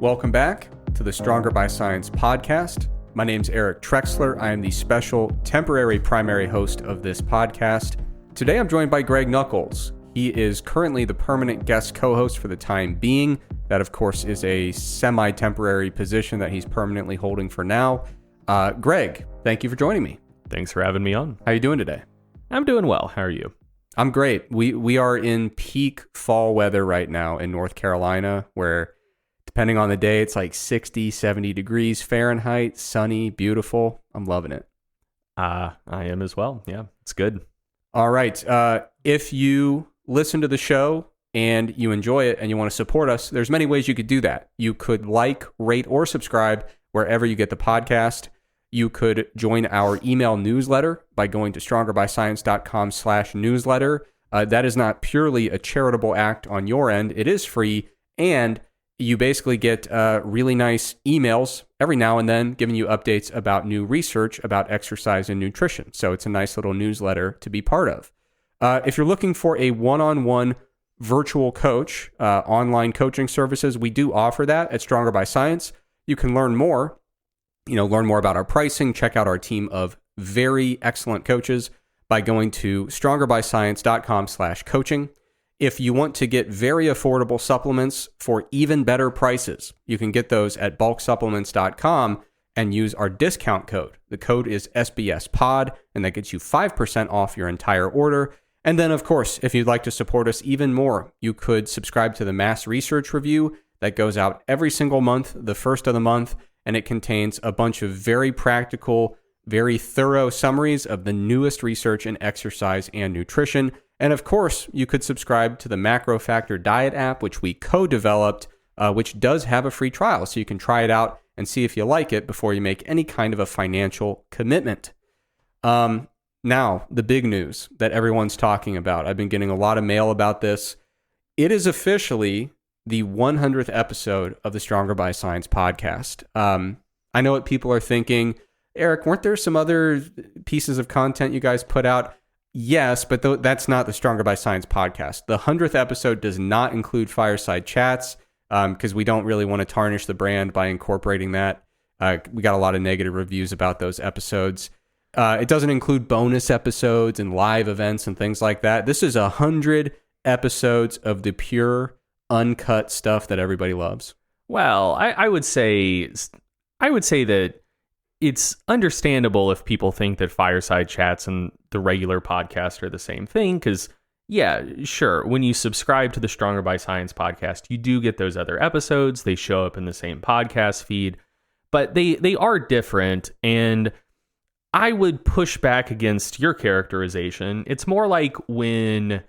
Welcome back to the Stronger by Science podcast. My name's Eric Trexler. I am the special temporary primary host of this podcast. Today I'm joined by Greg Nuckols. He is currently the permanent guest co-host for the time being. That, of course, is a semi-temporary position that he's permanently holding for now. Greg, thank you for joining me. Thanks for having me on. How are you doing today? I'm doing well. How are you? I'm great. We are in peak fall weather right now in North Carolina, where depending on the day, it's like 60, 70 degrees Fahrenheit, sunny, beautiful. I'm loving it. I am as well. Yeah, it's good. All right. If you listen to the show and you enjoy it and you want to support us, there's many ways you could do that. You could like, rate, or subscribe wherever you get the podcast. You could join our email newsletter by going to strongerbyscience.com/newsletter. That is not purely a charitable act on your end. It is free, and you basically get really nice emails every now and then giving you updates about new research about exercise and nutrition. So it's a nice little newsletter to be part of. If you're looking for a one-on-one virtual coach, online coaching services, we do offer that at Stronger by Science. You can learn more about our pricing, check out our team of very excellent coaches by going to strongerbyscience.com/coaching. If you want to get very affordable supplements for even better prices, you can get those at bulksupplements.com and use our discount code. The code is SBSPOD, and that gets you 5% off your entire order. And then, of course, if you'd like to support us even more, you could subscribe to the Mass Research Review that goes out every single month, the first of the month, and it contains a bunch of very practical, very thorough summaries of the newest research in exercise and nutrition. And of course, you could subscribe to the MacroFactor diet app, which we co-developed, which does have a free trial. So you can try it out and see if you like it before you make any kind of a financial commitment. Now, the big news that everyone's talking about. I've been getting a lot of mail about this. It is officially the 100th episode of the Stronger by Science podcast. I know what people are thinking. Eric, weren't there some other pieces of content you guys put out? Yes, but that's not the Stronger by Science podcast. The 100th episode does not include fireside chats because we don't really want to tarnish the brand by incorporating that. We got a lot of negative reviews about those episodes. It doesn't include bonus episodes and live events and things like that. This is 100 episodes of the pure, uncut stuff that everybody loves. Well, I would say that it's understandable if people think that fireside chats and the regular podcast are the same thing, because, yeah, sure, when you subscribe to the Stronger by Science podcast, you do get those other episodes. They show up in the same podcast feed, but they are different, and I would push back against your characterization. It's more like when,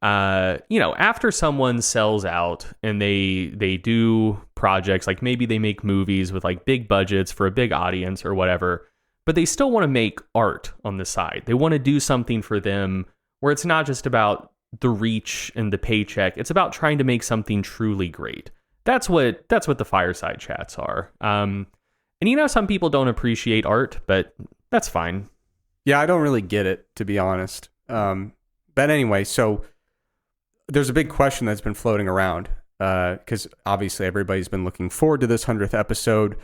after someone sells out and they do projects, like maybe they make movies with like big budgets for a big audience or whatever, but they still want to make art on the side. They want to do something for them where it's not just about the reach and the paycheck. It's about trying to make something truly great. That's what the fireside chats are. And some people don't appreciate art, but that's fine. Yeah, I don't really get it, to be honest. But anyway, so there's a big question that's been floating around because obviously everybody's been looking forward to this 100th episode.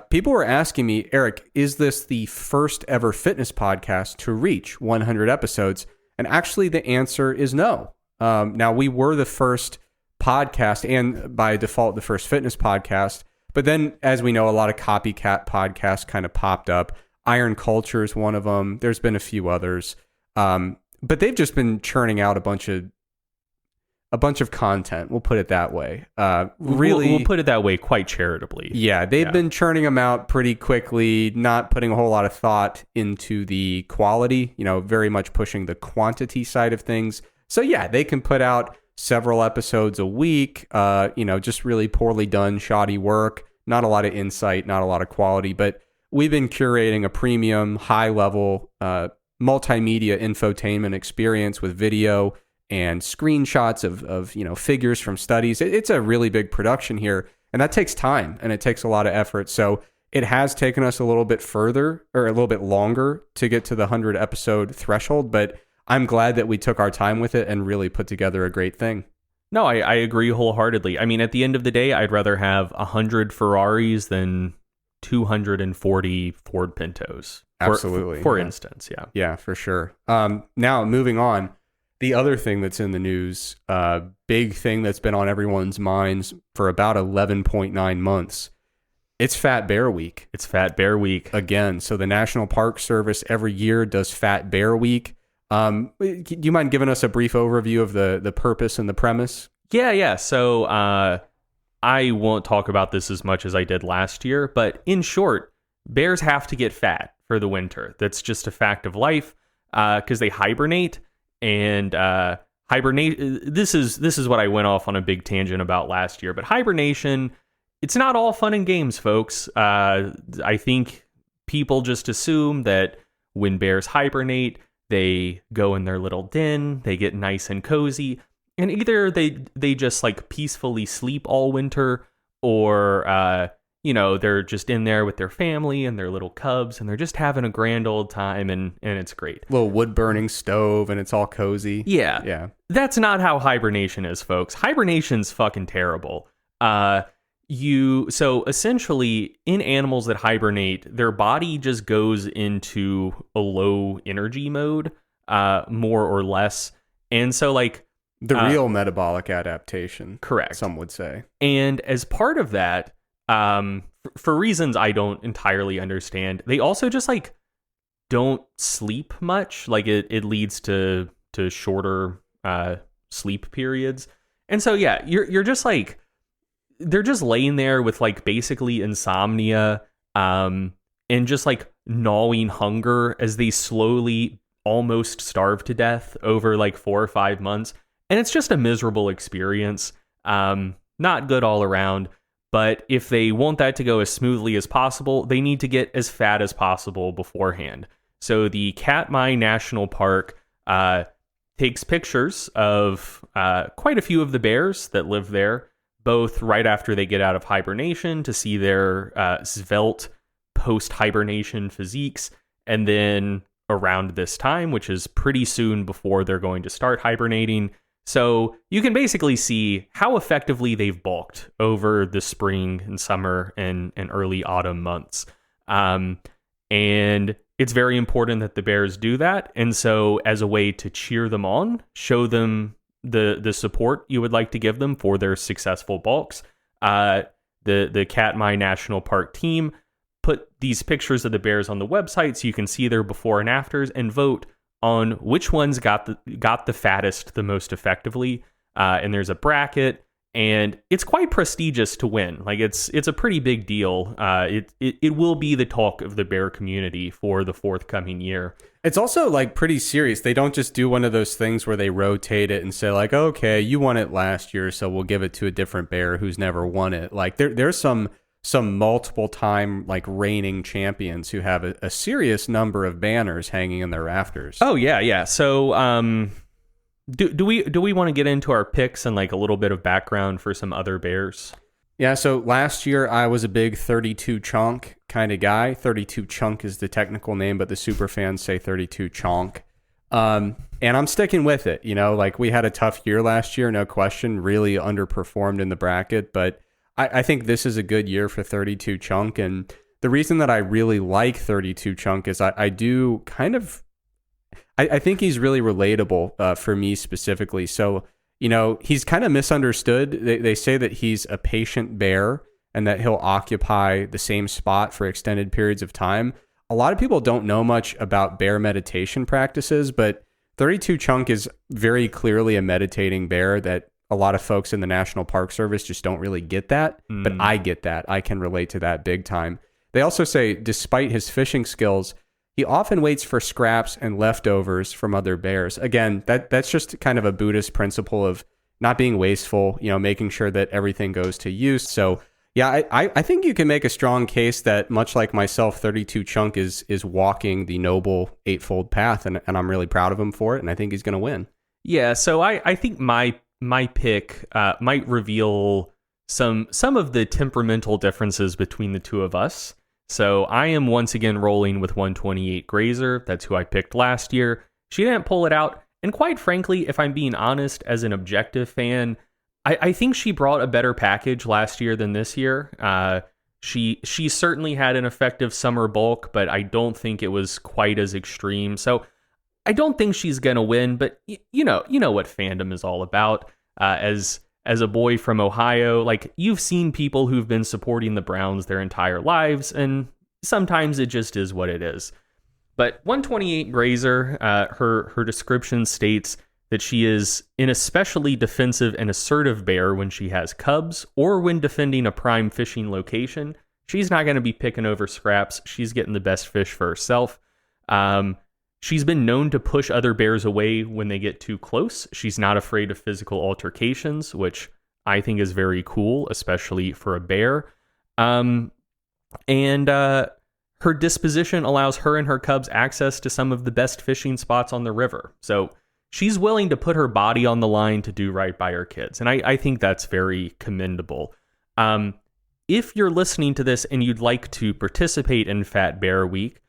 People were asking me, Eric, is this the first ever fitness podcast to reach 100 episodes? And actually the answer is no. Now, we were the first podcast and by default the first fitness podcast. But then, as we know, a lot of copycat podcasts kind of popped up. Iron Culture is one of them. There's been a few others. But they've just been churning out a bunch of content. We'll put it that way. We'll put it that way quite charitably. Yeah, they've been churning them out pretty quickly, not putting a whole lot of thought into the quality, very much pushing the quantity side of things. So yeah, they can put out several episodes a week, just really poorly done, shoddy work, not a lot of insight, not a lot of quality, but we've been curating a premium, high-level multimedia infotainment experience with video and screenshots of figures from studies. It's a really big production here, and that takes time and it takes a lot of effort. So it has taken us a little bit further or a little bit longer to get to the 100 episode threshold, but I'm glad that we took our time with it and really put together a great thing. No, I agree wholeheartedly. I mean, at the end of the day, I'd rather have 100 Ferraris than 240 Ford Pintos. Absolutely. For instance, yeah. Yeah, for sure. Now, moving on, the other thing that's in the news, big thing that's been on everyone's minds for about 11.9 months, it's Fat Bear Week. It's Fat Bear Week. Again, so the National Park Service every year does Fat Bear Week. Do you mind giving us a brief overview of the purpose and the premise? Yeah. So I won't talk about this as much as I did last year, but in short, bears have to get fat for the winter. That's just a fact of life because they hibernate, and this is what I went off on a big tangent about last year. But hibernation, it's not all fun and games, folks. I think people just assume that when bears hibernate, they go in their little den, they get nice and cozy, and either they just like peacefully sleep all winter, or they're just in there with their family and their little cubs, and they're just having a grand old time, and it's great. Little wood burning stove, and it's all cozy. Yeah. That's not how hibernation is, folks. Hibernation's fucking terrible. So essentially, in animals that hibernate, their body just goes into a low energy mode, more or less. And so like the real metabolic adaptation, correct, some would say. And as part of that, for reasons I don't entirely understand, they also just like don't sleep much. Like it leads to shorter sleep periods. And so yeah, you're just like, they're just laying there with like basically insomnia, and just like gnawing hunger as they slowly almost starve to death over like 4 or 5 months. And it's just a miserable experience. Not good all around. But if they want that to go as smoothly as possible, they need to get as fat as possible beforehand. So the Katmai National Park takes pictures of quite a few of the bears that live there, both right after they get out of hibernation to see their svelte post-hibernation physiques, and then around this time, which is pretty soon before they're going to start hibernating. So you can basically see how effectively they've bulked over the spring and summer and early autumn months. And it's very important that the bears do that. And so as a way to cheer them on, show them the support you would like to give them for their successful bulks, the Katmai National Park team put these pictures of the bears on the website so you can see their before and afters and vote on which ones got the fattest the most effectively. And there's a bracket, and it's quite prestigious to win. Like it's a pretty big deal. It will be the talk of the bear community for the forthcoming year. It's also like pretty serious. They don't just do one of those things where they rotate it and say like, okay, you won it last year, so we'll give it to a different bear who's never won it. Like there's some multiple time like reigning champions who have a serious number of banners hanging in their rafters. Oh yeah. So do we want to get into our picks and like a little bit of background for some other bears? Yeah, so last year I was a big 32 chunk kind of guy. 32 chunk is the technical name, but the super fans say 32 chonk. And I'm sticking with it. Like we had a tough year last year, no question, really underperformed in the bracket, but I think this is a good year for 32 chunk. And the reason that I really like 32 chunk is I do kind of, I think he's really relatable for me specifically. So, he's kind of misunderstood. They say that he's a patient bear and that he'll occupy the same spot for extended periods of time. A lot of people don't know much about bear meditation practices, but 32 chunk is very clearly a meditating bear that a lot of folks in the National Park Service just don't really get that, but I get that. I can relate to that big time. They also say, despite his fishing skills, he often waits for scraps and leftovers from other bears. Again, that's just kind of a Buddhist principle of not being wasteful, making sure that everything goes to use. So yeah, I think you can make a strong case that much like myself, 32 chunk is walking the noble eightfold path, and I'm really proud of him for it, and I think he's going to win. Yeah, so I think my pick might reveal some of the temperamental differences between the two of us. So I am once again rolling with 128 Grazer. That's who I picked last year. She didn't pull it out. And quite frankly, if I'm being honest, as an objective fan, I think she brought a better package last year than this year. She certainly had an effective summer bulk, but I don't think it was quite as extreme. So I don't think she's gonna win. But you know what fandom is all about. As a boy from Ohio, like, you've seen people who've been supporting the Browns their entire lives, and sometimes it just is what it is. But 128 Grazer, her description states that she is an especially defensive and assertive bear when she has cubs or when defending a prime fishing location. She's not going to be picking over scraps. She's getting the best fish for herself. She's been known to push other bears away when they get too close. She's not afraid of physical altercations, which I think is very cool, especially for a bear. Her disposition allows her and her cubs access to some of the best fishing spots on the river. So she's willing to put her body on the line to do right by her kids. And I think that's very commendable. If you're listening to this and you'd like to participate in Fat Bear Week,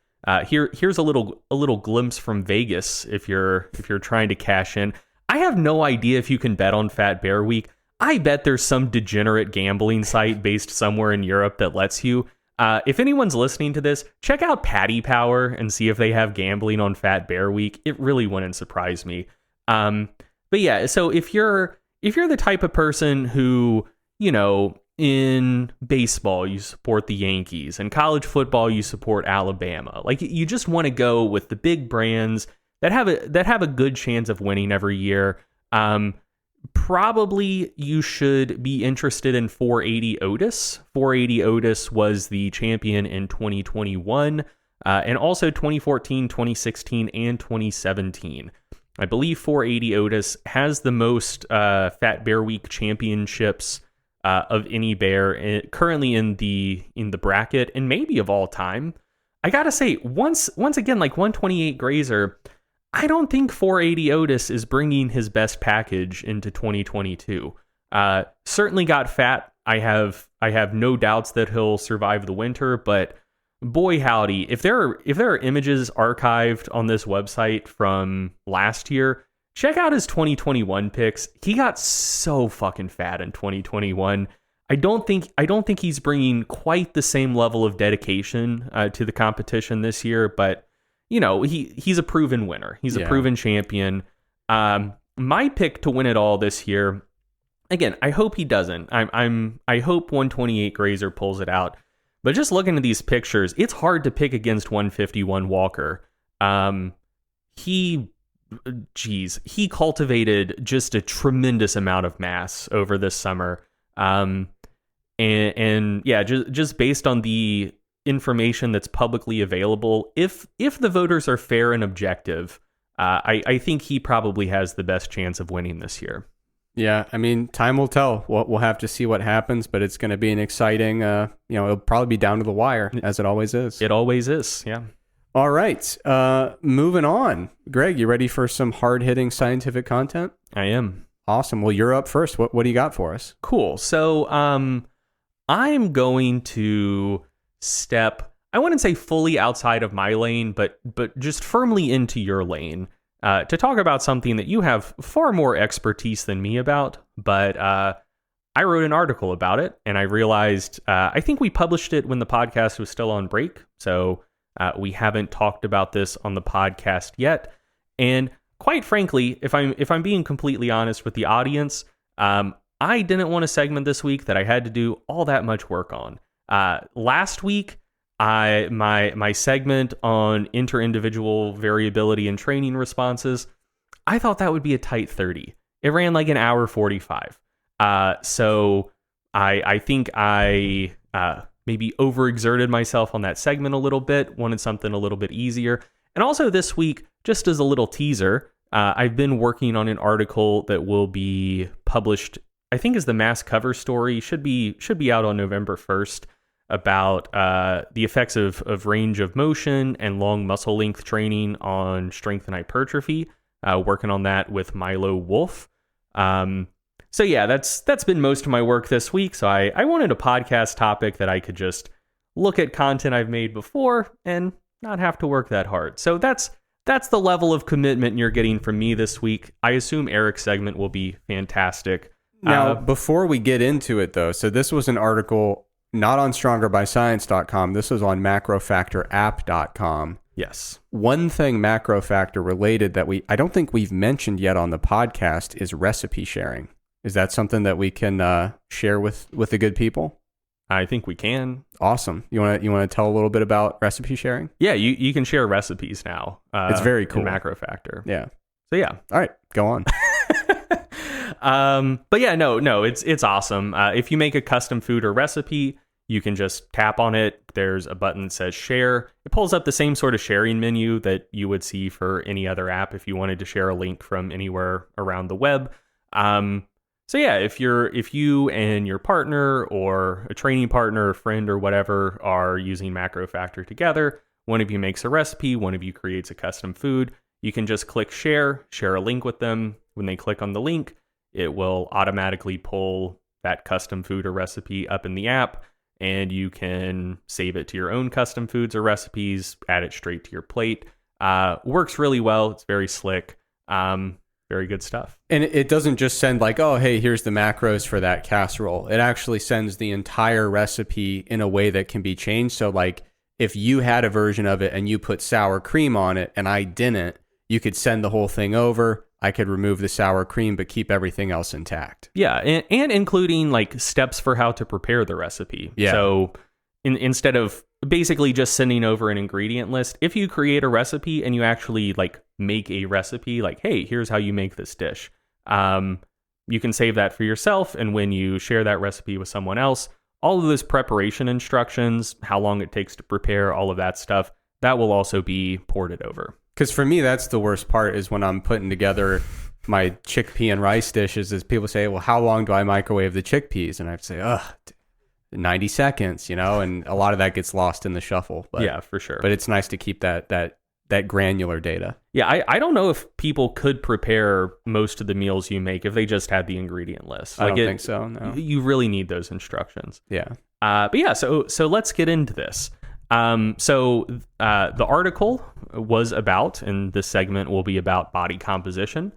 here's a little glimpse from Vegas if you're trying to cash in. I have no idea if you can bet on Fat Bear Week. I bet there's some degenerate gambling site based somewhere in Europe that lets you. If anyone's listening to this, check out Paddy Power and see if they have gambling on Fat Bear Week. It really wouldn't surprise me. But yeah, so if you're the type of person who, in baseball you support the Yankees, and college football you support Alabama, like, you just want to go with the big brands that have a good chance of winning every year, probably you should be interested in 480 Otis. 480 Otis was the champion in 2021, and also 2014, 2016, and 2017. I believe 480 Otis has the most Fat Bear Week championships of any bear currently in the bracket, and maybe of all time. I gotta say, once again, like 128 Grazer, I don't think 480 Otis is bringing his best package into 2022. Certainly got fat. I have no doubts that he'll survive the winter, but boy howdy, if there are images archived on this website from last year, check out his 2021 pics. He got so fucking fat in 2021. I don't think he's bringing quite the same level of dedication to the competition this year, but he's a proven winner. He's a proven champion. My pick to win it all this year, again, I hope he doesn't. I hope 128 Grazer pulls it out. But just looking at these pictures, it's hard to pick against 151 Walker. He cultivated just a tremendous amount of mass over this summer. And yeah, just based on the information that's publicly available, if the voters are fair and objective, I think he probably has the best chance of winning this year. Yeah, I mean, time will tell. We'll have to see what happens, but it's going to be an exciting, it'll probably be down to the wire, as it always is. It always is, yeah. All right, moving on. Greg, you ready for some hard-hitting scientific content? I am. Awesome. Well, you're up first. What do you got for us? Cool. So I'm going to step, I wouldn't say fully outside of my lane, but just firmly into your lane. To talk about something that you have far more expertise than me about, but I wrote an article about it, and I realized I think we published it when the podcast was still on break, so we haven't talked about this on the podcast yet. And quite frankly, if I'm being completely honest with the audience, I didn't want a segment this week that I had to do all that much work on. Last week, my segment on interindividual variability and training responses, I thought that would be a tight 30. It ran like an hour 45. So I think I maybe overexerted myself on that segment a little bit, wanted something a little bit easier. And also this week, just as a little teaser, I've been working on an article that will be published, I think, as the mass cover story, should be out on November 1st, about the effects of range of motion and long muscle length training on strength and hypertrophy, working on that with Milo Wolf. So yeah, that's been most of my work this week. So I wanted a podcast topic that I could just look at content I've made before and not have to work that hard. So that's the level of commitment you're getting from me this week. I assume Eric's segment will be fantastic. Now, before we get into it, though, so this was an article not on strongerbyscience.com. This was on macrofactorapp.com. Yes. One thing MacroFactor related that I don't think we've mentioned yet on the podcast is recipe sharing. Is that something that we can share with the good people? I think we can. Awesome. You want to tell a little bit about recipe sharing? Yeah, you can share recipes now. It's very cool. In MacroFactor. Yeah. So yeah. All right, go on. But yeah, no, it's awesome. If you make a custom food or recipe, you can just tap on it. There's a button that says share. It pulls up the same sort of sharing menu that you would see for any other app if you wanted to share a link from anywhere around the web. So yeah, if you and your partner or a training partner, or friend or whatever are using MacroFactor together, one of you makes a recipe, one of you creates a custom food, you can just click share a link with them. When they click on the link, it will automatically pull that custom food or recipe up in the app, and you can save it to your own custom foods or recipes, add it straight to your plate. Works really well. It's very slick. Very good stuff. And it doesn't just send like, oh, hey, here's the macros for that casserole. It actually sends the entire recipe in a way that can be changed. So like if you had a version of it and you put sour cream on it and I didn't, you could send the whole thing over. I could remove the sour cream, but keep everything else intact. Yeah. And including like steps for how to prepare the recipe. Yeah. So instead of basically just sending over an ingredient list, if you create a recipe and you actually like make a recipe, like, hey, here's how you make this dish. You can save that for yourself. And when you share that recipe with someone else, all of those preparation instructions, how long it takes to prepare, all of that stuff, that will also be ported over. Because for me, that's the worst part is when I'm putting together my chickpea and rice dishes is people say, well, how long do I microwave the chickpeas? And I have to say, 90 seconds, and a lot of that gets lost in the shuffle. But, yeah, for sure. But it's nice to keep that granular data. Yeah, I don't know if people could prepare most of the meals you make if they just had the ingredient list. I don't think so, no. You really need those instructions. Yeah. But yeah, so let's get into this. So the article was about, and this segment will be about body composition,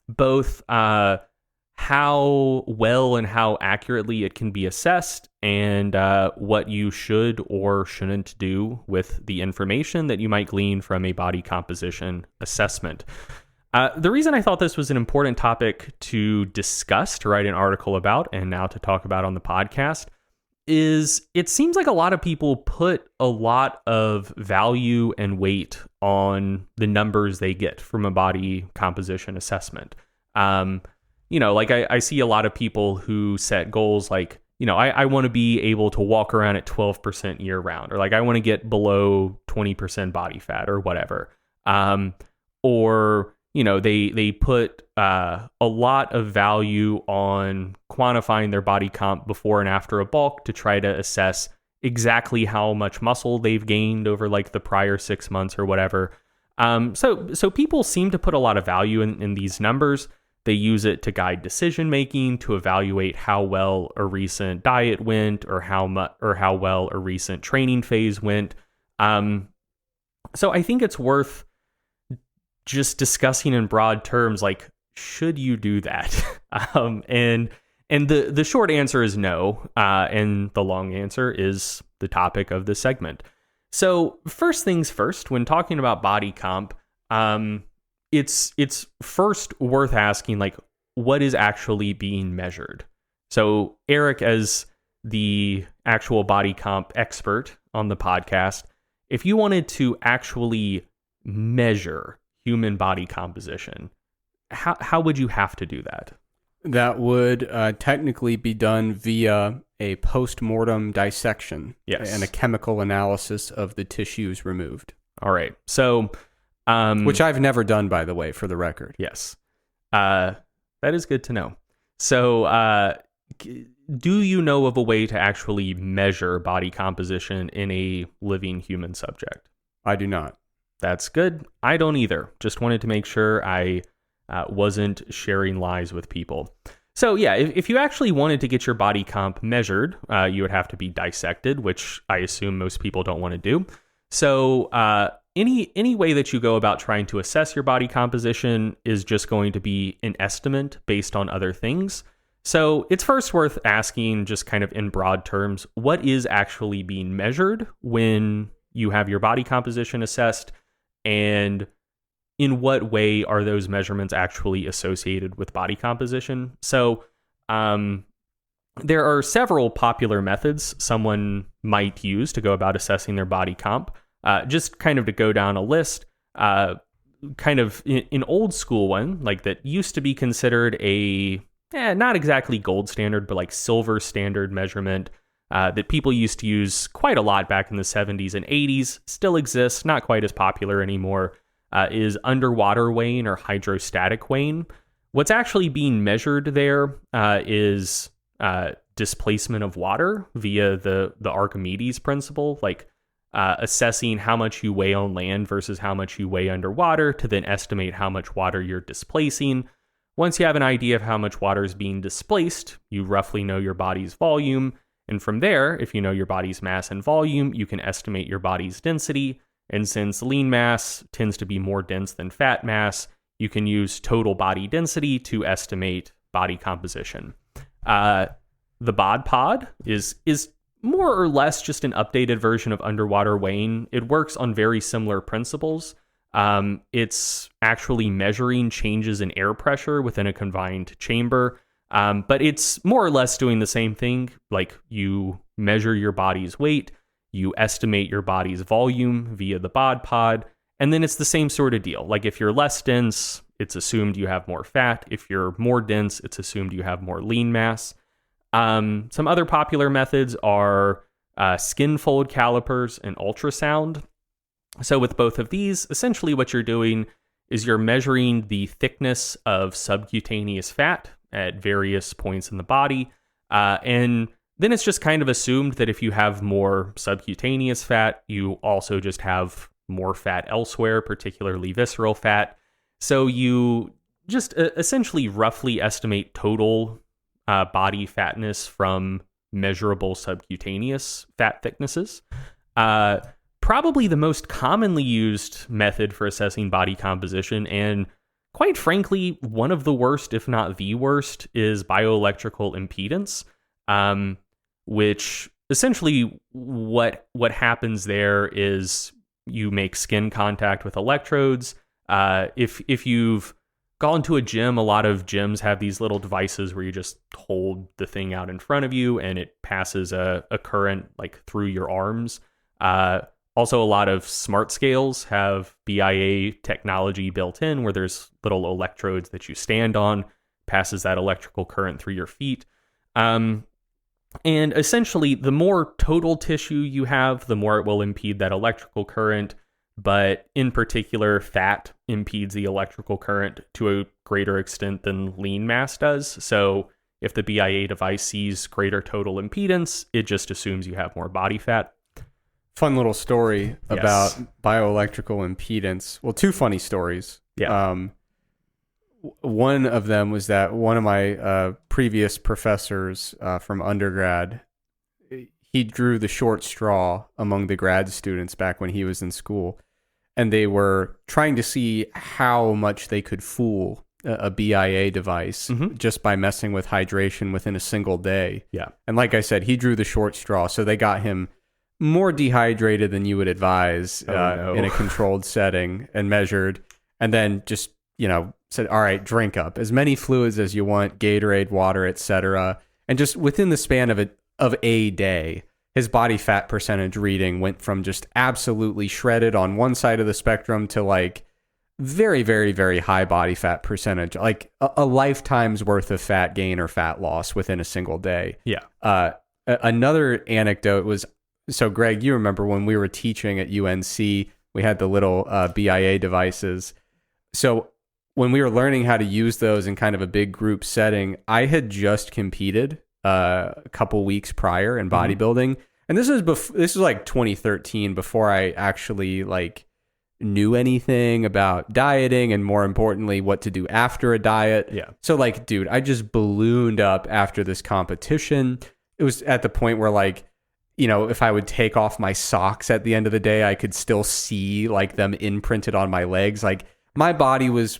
both how well and how accurately it can be assessed, and what you should or shouldn't do with the information that you might glean from a body composition assessment. The reason I thought this was an important topic to discuss, to write an article about, and now to talk about on the podcast, is it seems like a lot of people put a lot of value and weight on the numbers they get from a body composition assessment. Like I see a lot of people who set goals like, I want to be able to walk around at 12% year round, or like I want to get below 20% body fat or whatever. Or they put a lot of value on quantifying their body comp before and after a bulk to try to assess exactly how much muscle they've gained over like the prior 6 months or whatever. So people seem to put a lot of value in these numbers. They use it to guide decision making, to evaluate how well a recent diet went, or how well a recent training phase went. So I think it's worth just discussing in broad terms, like, should you do that? And the short answer is no, and the long answer is the topic of this segment. So first things first, when talking about body comp, it's first worth asking, like, what is actually being measured? So Eric, as the actual body comp expert on the podcast, if you wanted to actually measure human body composition, how would you have to do that? That would technically be done via a post-mortem dissection. Yes. And a chemical analysis of the tissues removed. All right. So, which I've never done, by the way, for the record. Yes. That is good to know. So, do you know of a way to actually measure body composition in a living human subject? I do not. That's good. I don't either. Just wanted to make sure I wasn't sharing lies with people. So yeah, if you actually wanted to get your body comp measured, you would have to be dissected, which I assume most people don't want to do. So any way that you go about trying to assess your body composition is just going to be an estimate based on other things. So it's first worth asking, just kind of in broad terms, what is actually being measured when you have your body composition assessed, and in what way are those measurements actually associated with body composition? So there are several popular methods someone might use to go about assessing their body comp. Just kind of to go down a list, kind of an old school one, like that used to be considered a not exactly gold standard, but like silver standard measurement that people used to use quite a lot back in the 70s and 80s, still exists, not quite as popular anymore, is underwater weighing or hydrostatic weighing. What's actually being measured there is displacement of water via the Archimedes principle, like assessing how much you weigh on land versus how much you weigh underwater to then estimate how much water you're displacing. Once you have an idea of how much water is being displaced, you roughly know your body's volume. And from there, if you know your body's mass and volume, you can estimate your body's density. And since lean mass tends to be more dense than fat mass, you can use total body density to estimate body composition. The bod pod is more or less just an updated version of underwater weighing. It works on very similar principles. It's actually measuring changes in air pressure within a confined chamber, but it's more or less doing the same thing. Like, you measure your body's weight, you estimate your body's volume via the bod pod, and then it's the same sort of deal. Like, if you're less dense, it's assumed you have more fat. If you're more dense, it's assumed you have more lean mass. Some other popular methods are skin fold calipers and ultrasound. So with both of these, essentially what you're doing is you're measuring the thickness of subcutaneous fat at various points in the body. And then it's just kind of assumed that if you have more subcutaneous fat, you also just have more fat elsewhere, particularly visceral fat. So you just essentially roughly estimate total body fatness from measurable subcutaneous fat thicknesses. Probably the most commonly used method for assessing body composition, and quite frankly, one of the worst, if not the worst, is bioelectrical impedance, which essentially what happens there is you make skin contact with electrodes. If you've gone to a gym, a lot of gyms have these little devices where you just hold the thing out in front of you and it passes a current like through your arms. Also, a lot of smart scales have BIA technology built in where there's little electrodes that you stand on, passes that electrical current through your feet. And essentially, the more total tissue you have, the more it will impede that electrical current. But in particular, fat impedes the electrical current to a greater extent than lean mass does. So if the BIA device sees greater total impedance, it just assumes you have more body fat. Fun little story about bioelectrical impedance. Well, two funny stories. Yeah. One of them was that one of my previous professors from undergrad, he drew the short straw among the grad students back when he was in school. And they were trying to see how much they could fool a BIA device just by messing with hydration within a single day. Yeah. And like I said, he drew the short straw. So they got him more dehydrated than you would advise in a controlled setting and measured. And then just, said, all right, drink up as many fluids as you want, Gatorade, water, etc. And just within the span of a day, his body fat percentage reading went from just absolutely shredded on one side of the spectrum to like very, very, very high body fat percentage, like a lifetime's worth of fat gain or fat loss within a single day. Yeah. Another anecdote was, so Greg, you remember when we were teaching at UNC, we had the little BIA devices. So when we were learning how to use those in kind of a big group setting, I had just competed a couple weeks prior in bodybuilding. And this was like 2013, before I actually like knew anything about dieting and, more importantly, what to do after a diet. Yeah. So like, dude, I just ballooned up after this competition. It was at the point where like, if I would take off my socks at the end of the day, I could still see like them imprinted on my legs. Like, my body was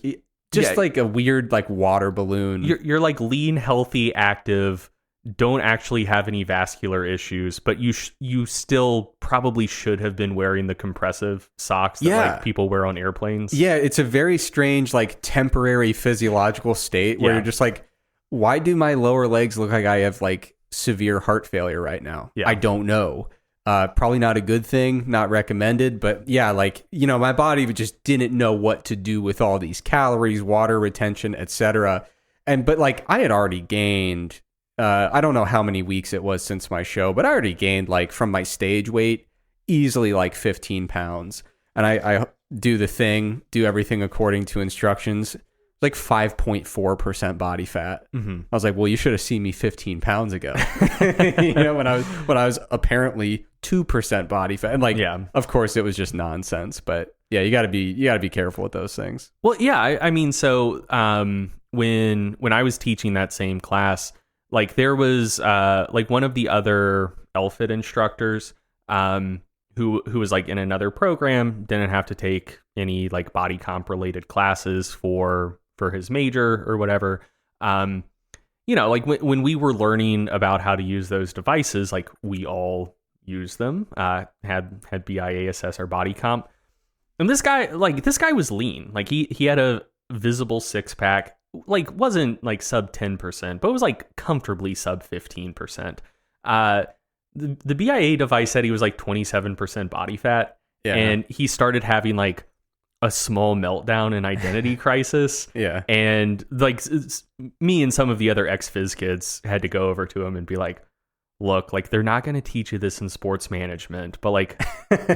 just like a weird like water balloon. You're like lean, healthy, active, don't actually have any vascular issues, but you still probably should have been wearing the compressive socks that like people wear on airplanes. Yeah, it's a very strange like temporary physiological state where you're just like, why do my lower legs look like I have like severe heart failure right now? I don't know. Probably not a good thing, not recommended, but yeah, like, you know, my body just didn't know what to do with all these calories, water retention, etc. But like I had already gained, I don't know how many weeks it was since my show, but I already gained like from my stage weight easily like 15 pounds. And I do the thing, do everything according to instructions, like 5.4% body fat. I was like, well, you should have seen me 15 pounds ago. You know, when I was apparently 2% body fat. And like, of course it was just nonsense, but yeah, you gotta be careful with those things. Well, yeah, I mean, so when I was teaching that same class, like there was like one of the other LFIT instructors who was like in another program, didn't have to take any like body comp related classes for his major or whatever. You know, like when we were learning about how to use those devices, like we all used them, had BIA assess our body comp. And this guy was lean. Like he had a visible six pack, like wasn't like sub 10%, but it was like comfortably sub 15%. The BIA device said he was like 27% body fat. Yeah. And he started having like a small meltdown and identity crisis. Yeah. And like me and some of the other ex-phys kids had to go over to him and be like, look, like they're not going to teach you this in sports management, but like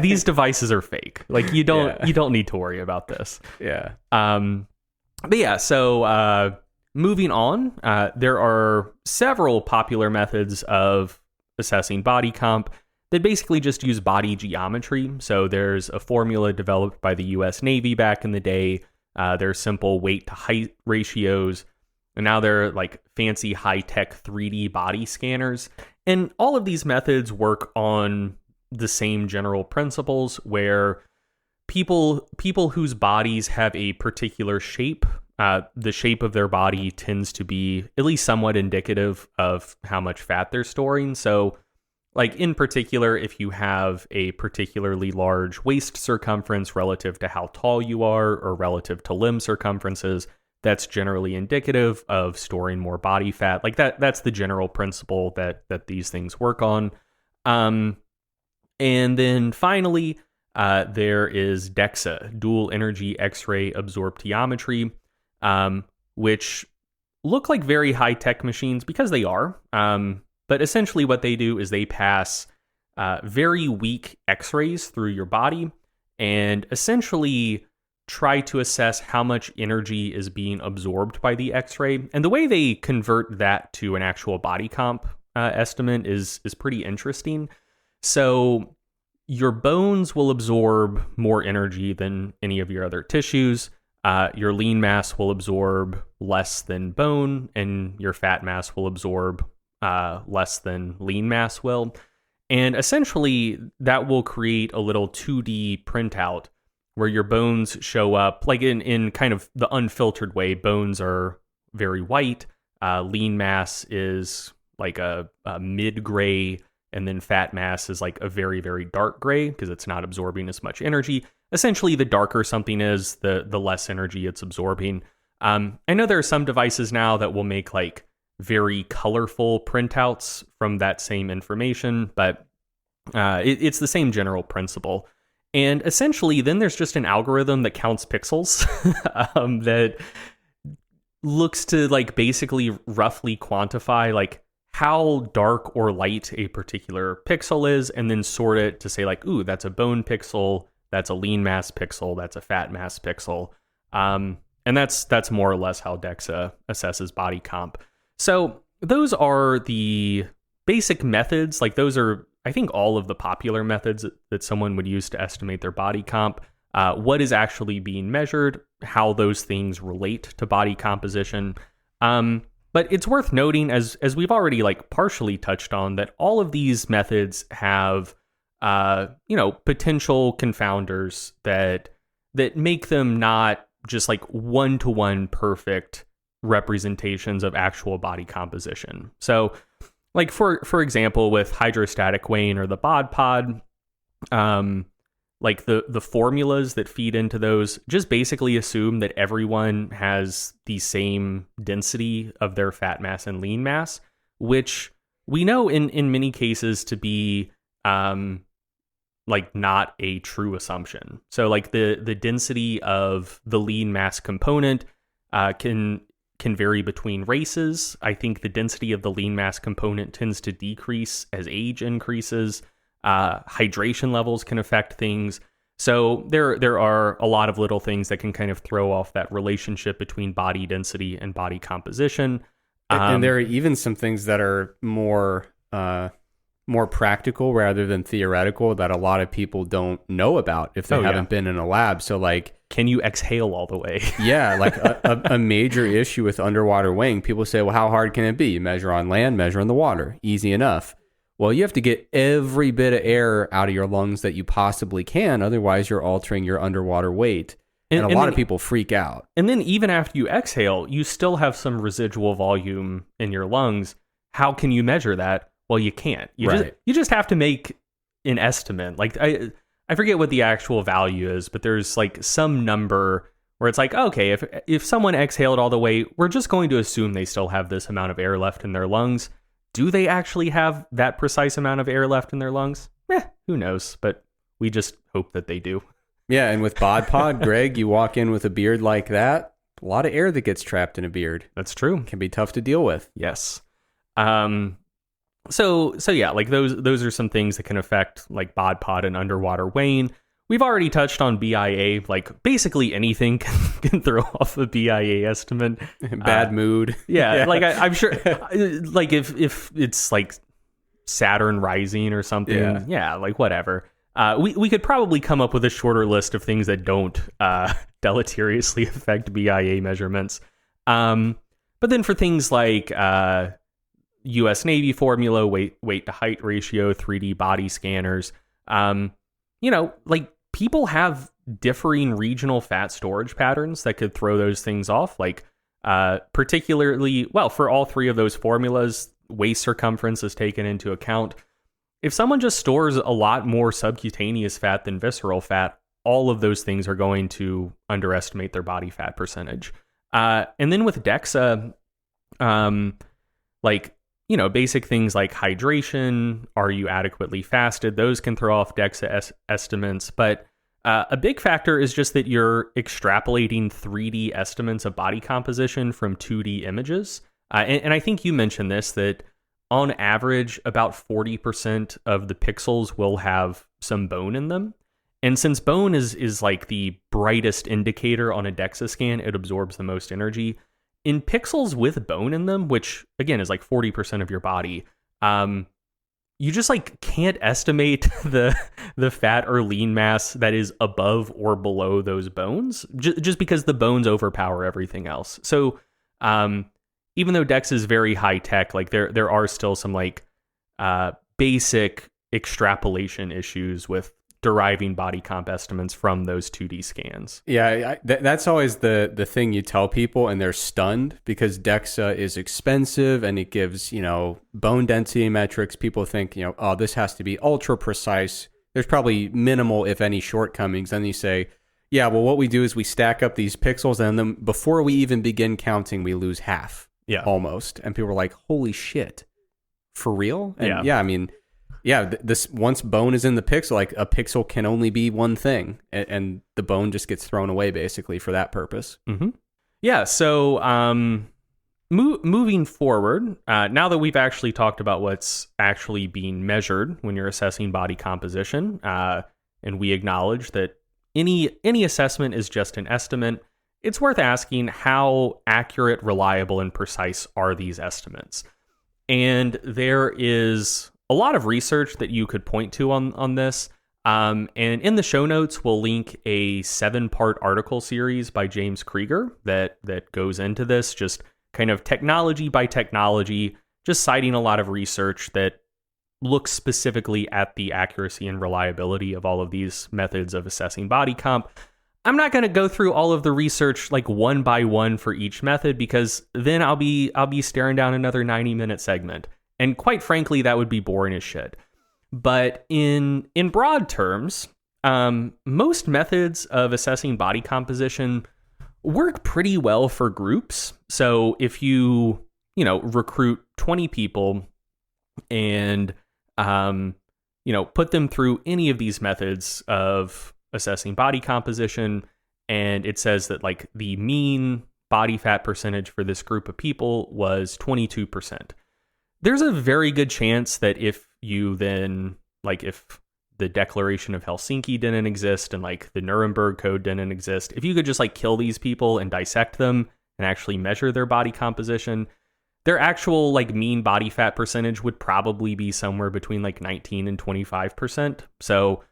these devices are fake. Like you don't need to worry about this. Yeah. But yeah, so moving on, there are several popular methods of assessing body comp that basically just use body geometry. So there's a formula developed by the US Navy back in the day. There's simple weight to height ratios. And now there are like fancy high-tech 3D body scanners. And all of these methods work on the same general principles where people whose bodies have a particular shape, the shape of their body tends to be at least somewhat indicative of how much fat they're storing. So like in particular, if you have a particularly large waist circumference relative to how tall you are or relative to limb circumferences, that's generally indicative of storing more body fat. Like that's the general principle that these things work on. And then finally, there is DEXA, dual energy X-ray absorptiometry, which look like very high-tech machines because they are. But essentially what they do is they pass very weak X-rays through your body and essentially try to assess how much energy is being absorbed by the X-ray. And the way they convert that to an actual body comp estimate is pretty interesting. So your bones will absorb more energy than any of your other tissues. Your lean mass will absorb less than bone, and your fat mass will absorb less than lean mass will. And essentially, that will create a little 2D printout where your bones show up, like in kind of the unfiltered way. Bones are very white. Lean mass is like a mid-gray, and then fat mass is like a very, very dark gray because it's not absorbing as much energy. Essentially, the darker something is, the less energy it's absorbing. I know there are some devices now that will make like very colorful printouts from that same information, but it's the same general principle. And essentially, then there's just an algorithm that counts pixels that looks to like basically roughly quantify like how dark or light a particular pixel is, and then sort it to say like, ooh, that's a bone pixel, that's a lean mass pixel, that's a fat mass pixel. And that's more or less how DEXA assesses body comp. So those are the basic methods. Like those are, I think, all of the popular methods that someone would use to estimate their body comp. What is actually being measured, how those things relate to body composition. But it's worth noting, as we've already like partially touched on, that all of these methods have potential confounders that make them not just like one-to-one perfect representations of actual body composition. So like for example, with hydrostatic weighing or the bod pod, like the formulas that feed into those just basically assume that everyone has the same density of their fat mass and lean mass, which we know in many cases to be like not a true assumption. So like the density of the lean mass component can vary between races. I think the density of the lean mass component tends to decrease as age increases. Hydration levels can affect things. So there are a lot of little things that can kind of throw off that relationship between body density and body composition. And there are even some things that are more practical rather than theoretical that a lot of people don't know about if they haven't been in a lab. So like, can you exhale all the way? Yeah, like a major issue with underwater weighing, people say, well, how hard can it be? You measure on land, measure in the water. Easy enough. Well, you have to get every bit of air out of your lungs that you possibly can. Otherwise, you're altering your underwater weight. And a lot of people freak out. And then even after you exhale, you still have some residual volume in your lungs. How can you measure that? Well, you can't. You just have to make an estimate. Like I forget what the actual value is, but there's like some number where it's like, okay, if someone exhaled all the way, we're just going to assume they still have this amount of air left in their lungs. Do they actually have that precise amount of air left in their lungs? Who knows? But we just hope that they do. Yeah, and with bod pod, Greg, you walk in with a beard like that, a lot of air that gets trapped in a beard. That's true. It can be tough to deal with. Yes. So yeah, like those are some things that can affect like bod pod and underwater weighing. We've already touched on BIA, like basically anything can throw off a BIA estimate. Bad mood. Yeah, like I'm sure, like if it's like Saturn rising or something, yeah like whatever. We could probably come up with a shorter list of things that don't deleteriously affect BIA measurements. But then for things like U.S. Navy formula, weight to height ratio, 3D body scanners, like people have differing regional fat storage patterns that could throw those things off. Like particularly, well, for all three of those formulas, waist circumference is taken into account. If someone just stores a lot more subcutaneous fat than visceral fat, all of those things are going to underestimate their body fat percentage. And then with DEXA, basic things like hydration, are you adequately fasted? Those can throw off DEXA estimates. But a big factor is just that you're extrapolating 3D estimates of body composition from 2D images. And I think you mentioned this, that on average, about 40% of the pixels will have some bone in them. And since bone is like the brightest indicator on a DEXA scan, it absorbs the most energy. In pixels with bone in them, which again is like 40% of your body, you just like can't estimate the fat or lean mass that is above or below those bones, just because the bones overpower everything else. So even though DEXA is very high tech, like there are still some like basic extrapolation issues with deriving body comp estimates from those 2D scans. Yeah, that's always the thing you tell people, and they're stunned because DEXA is expensive and it gives, bone density metrics. People think, oh, this has to be ultra precise. There's probably minimal, if any, shortcomings. Then you say, yeah, well, what we do is we stack up these pixels, and then before we even begin counting, we lose half. Yeah. Almost. And people were like, holy shit, for real? And this once bone is in the pixel, like a pixel can only be one thing, and the bone just gets thrown away basically for that purpose. Mm-hmm. Yeah. So moving forward, now that we've actually talked about what's actually being measured when you're assessing body composition, and we acknowledge that any assessment is just an estimate, it's worth asking how accurate, reliable, and precise are these estimates? And there is a lot of research that you could point to on this. And in the show notes, we'll link a 7-part article series by James Krieger that goes into this, just kind of technology by technology, just citing a lot of research that looks specifically at the accuracy and reliability of all of these methods of assessing body comp. I'm not going to go through all of the research like one by one for each method, because then I'll be staring down another 90-minute segment. And quite frankly, that would be boring as shit. But in broad terms, most methods of assessing body composition work pretty well for groups. So if you recruit 20 people and put them through any of these methods of assessing body composition, and it says that like the mean body fat percentage for this group of people was 22%. There's a very good chance that if you then, like, if the Declaration of Helsinki didn't exist and like the Nuremberg Code didn't exist, if you could just like kill these people and dissect them and actually measure their body composition, their actual like mean body fat percentage would probably be somewhere between like 19 and 25%. So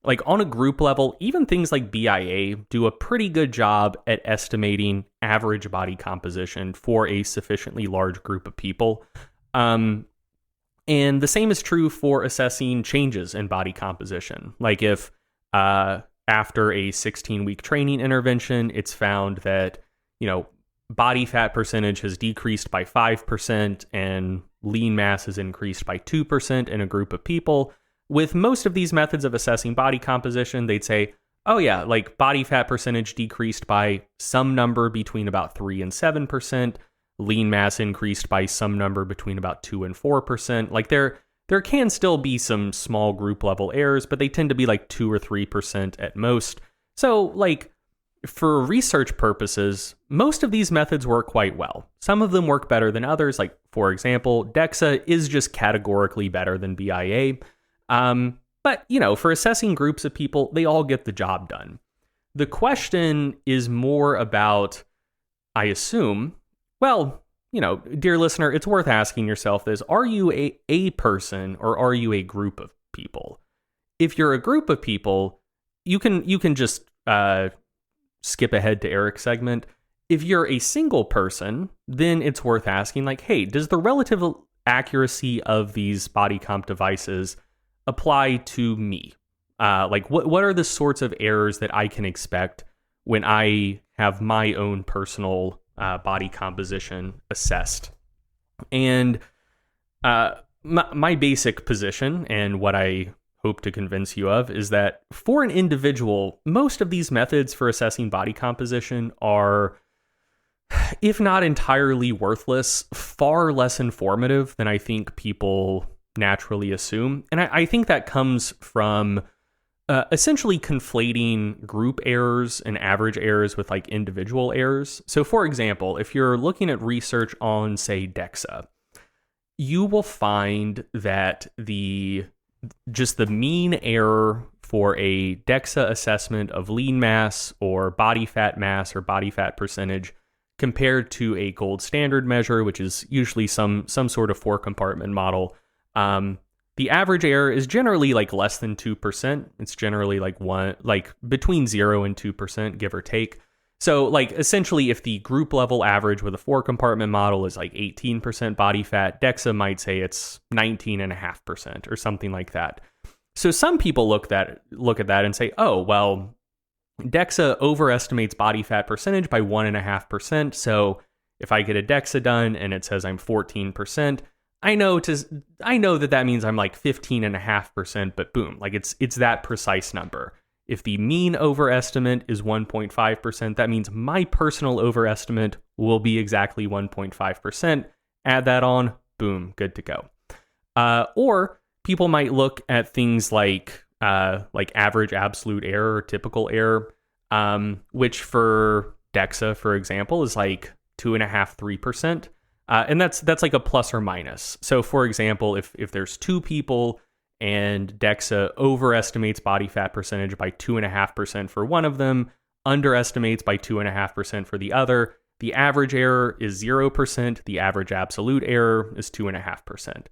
like on a group level, even things like BIA do a pretty good job at estimating average body composition for a sufficiently large group of people. And the same is true for assessing changes in body composition. Like if after a 16-week training intervention, it's found that, body fat percentage has decreased by 5% and lean mass has increased by 2% in a group of people. With most of these methods of assessing body composition, they'd say, oh yeah, like body fat percentage decreased by some number between about 3 and 7%. Lean mass increased by some number between about 2 and 4%. Like there can still be some small group level errors, but they tend to be like 2 or 3% at most. So like for research purposes, most of these methods work quite well. Some of them work better than others. Like for example, DEXA is just categorically better than BIA. But for assessing groups of people, they all get the job done. The question is more about, I assume, well, dear listener, it's worth asking yourself this. Are you a person or are you a group of people? If you're a group of people, you can just skip ahead to Eric's segment. If you're a single person, then it's worth asking, like, hey, does the relative accuracy of these body comp devices apply to me? Like, what are the sorts of errors that I can expect when I have my own personal body composition assessed? And my basic position, and what I hope to convince you of, is that for an individual, most of these methods for assessing body composition are, if not entirely worthless, far less informative than I think people naturally assume. And I think that comes from essentially conflating group errors and average errors with like individual errors. So for example, if you're looking at research on, say, DEXA, you will find that the mean error for a DEXA assessment of lean mass or body fat mass or body fat percentage compared to a gold standard measure, which is usually some sort of 4-compartment model, the average error is generally like less than 2%. It's generally like between 0 and 2%, give or take. So like essentially if the group level average with a 4-compartment model is like 18% body fat, DEXA might say it's 19.5% or something like that. So some people look at that and say, oh, well, DEXA overestimates body fat percentage by 1.5%. So if I get a DEXA done and it says I'm 14%, I know that means I'm like 15.5%, but boom, like it's that precise number. If the mean overestimate is 1.5%, that means my personal overestimate will be exactly 1.5%. Add that on, boom, good to go. Or people might look at things like average absolute error or typical error, which for DEXA, for example, is like 2.5%, 3%. And that's like a plus or minus. So for example, if there's 2 people and DEXA overestimates body fat percentage by 2.5% for one of them, underestimates by 2.5% for the other, the average error is 0%, the average absolute error is 2.5%.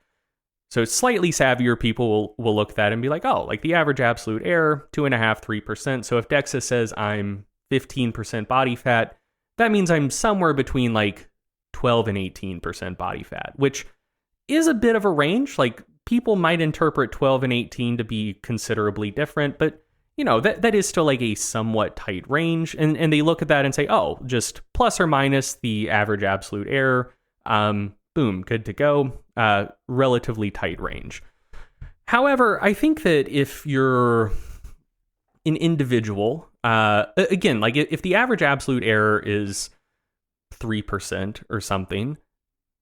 So slightly savvier people will look at that and be like, oh, like the average absolute error, 2.5%, 3%. So if DEXA says I'm 15% body fat, that means I'm somewhere between like 12 and 18% body fat, which is a bit of a range. Like people might interpret 12 and 18 to be considerably different, but that is still like a somewhat tight range. And they look at that and say, oh, just plus or minus the average absolute error. Boom, good to go. Relatively tight range. However, I think that if you're an individual, again, like if the average absolute error is 3% or something,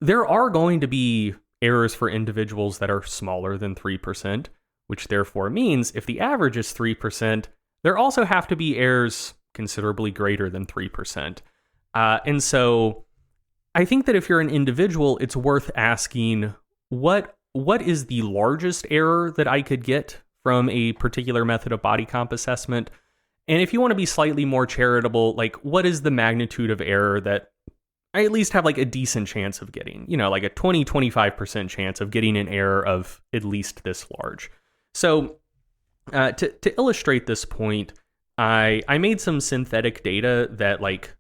there are going to be errors for individuals that are smaller than 3%, which therefore means if the average is 3%, there also have to be errors considerably greater than 3%. And so I think that if you're an individual, it's worth asking what is the largest error that I could get from a particular method of body comp assessment? And if you want to be slightly more charitable, like what is the magnitude of error that I at least have like a decent chance of getting, like a 20-25% chance of getting an error of at least this large. So to illustrate this point, I made some synthetic data that like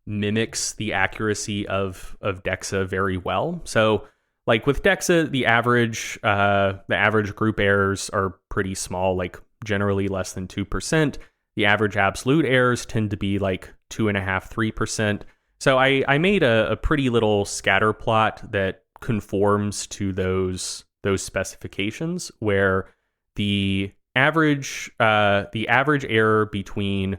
mimics the accuracy of DEXA very well. So like with DEXA, the average group errors are pretty small, like generally less than 2%. The average absolute errors tend to be like 2.5-3%. So I made a pretty little scatter plot that conforms to those specifications, where the average error between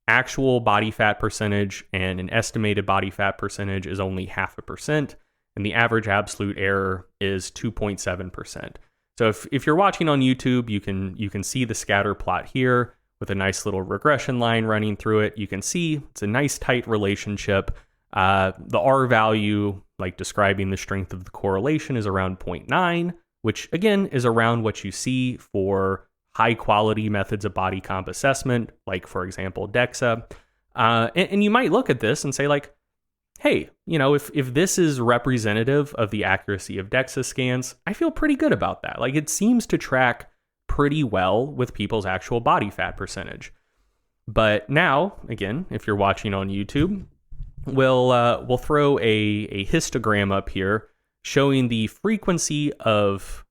actual body fat percentage and an estimated body fat percentage is only 0.5%, and the average absolute error is 2.7%. So if you're watching on YouTube, you can see the scatter plot here with a nice little regression line running through it. You can see it's a nice tight relationship. The R value, like describing the strength of the correlation, is around 0.9, which again is around what you see for high quality methods of body comp assessment, like for example, DEXA. And you might look at this and say like, hey, if this is representative of the accuracy of DEXA scans, I feel pretty good about that. Like it seems to track pretty well with people's actual body fat percentage. But now, again, if you're watching on YouTube, we'll throw a histogram up here showing the frequency of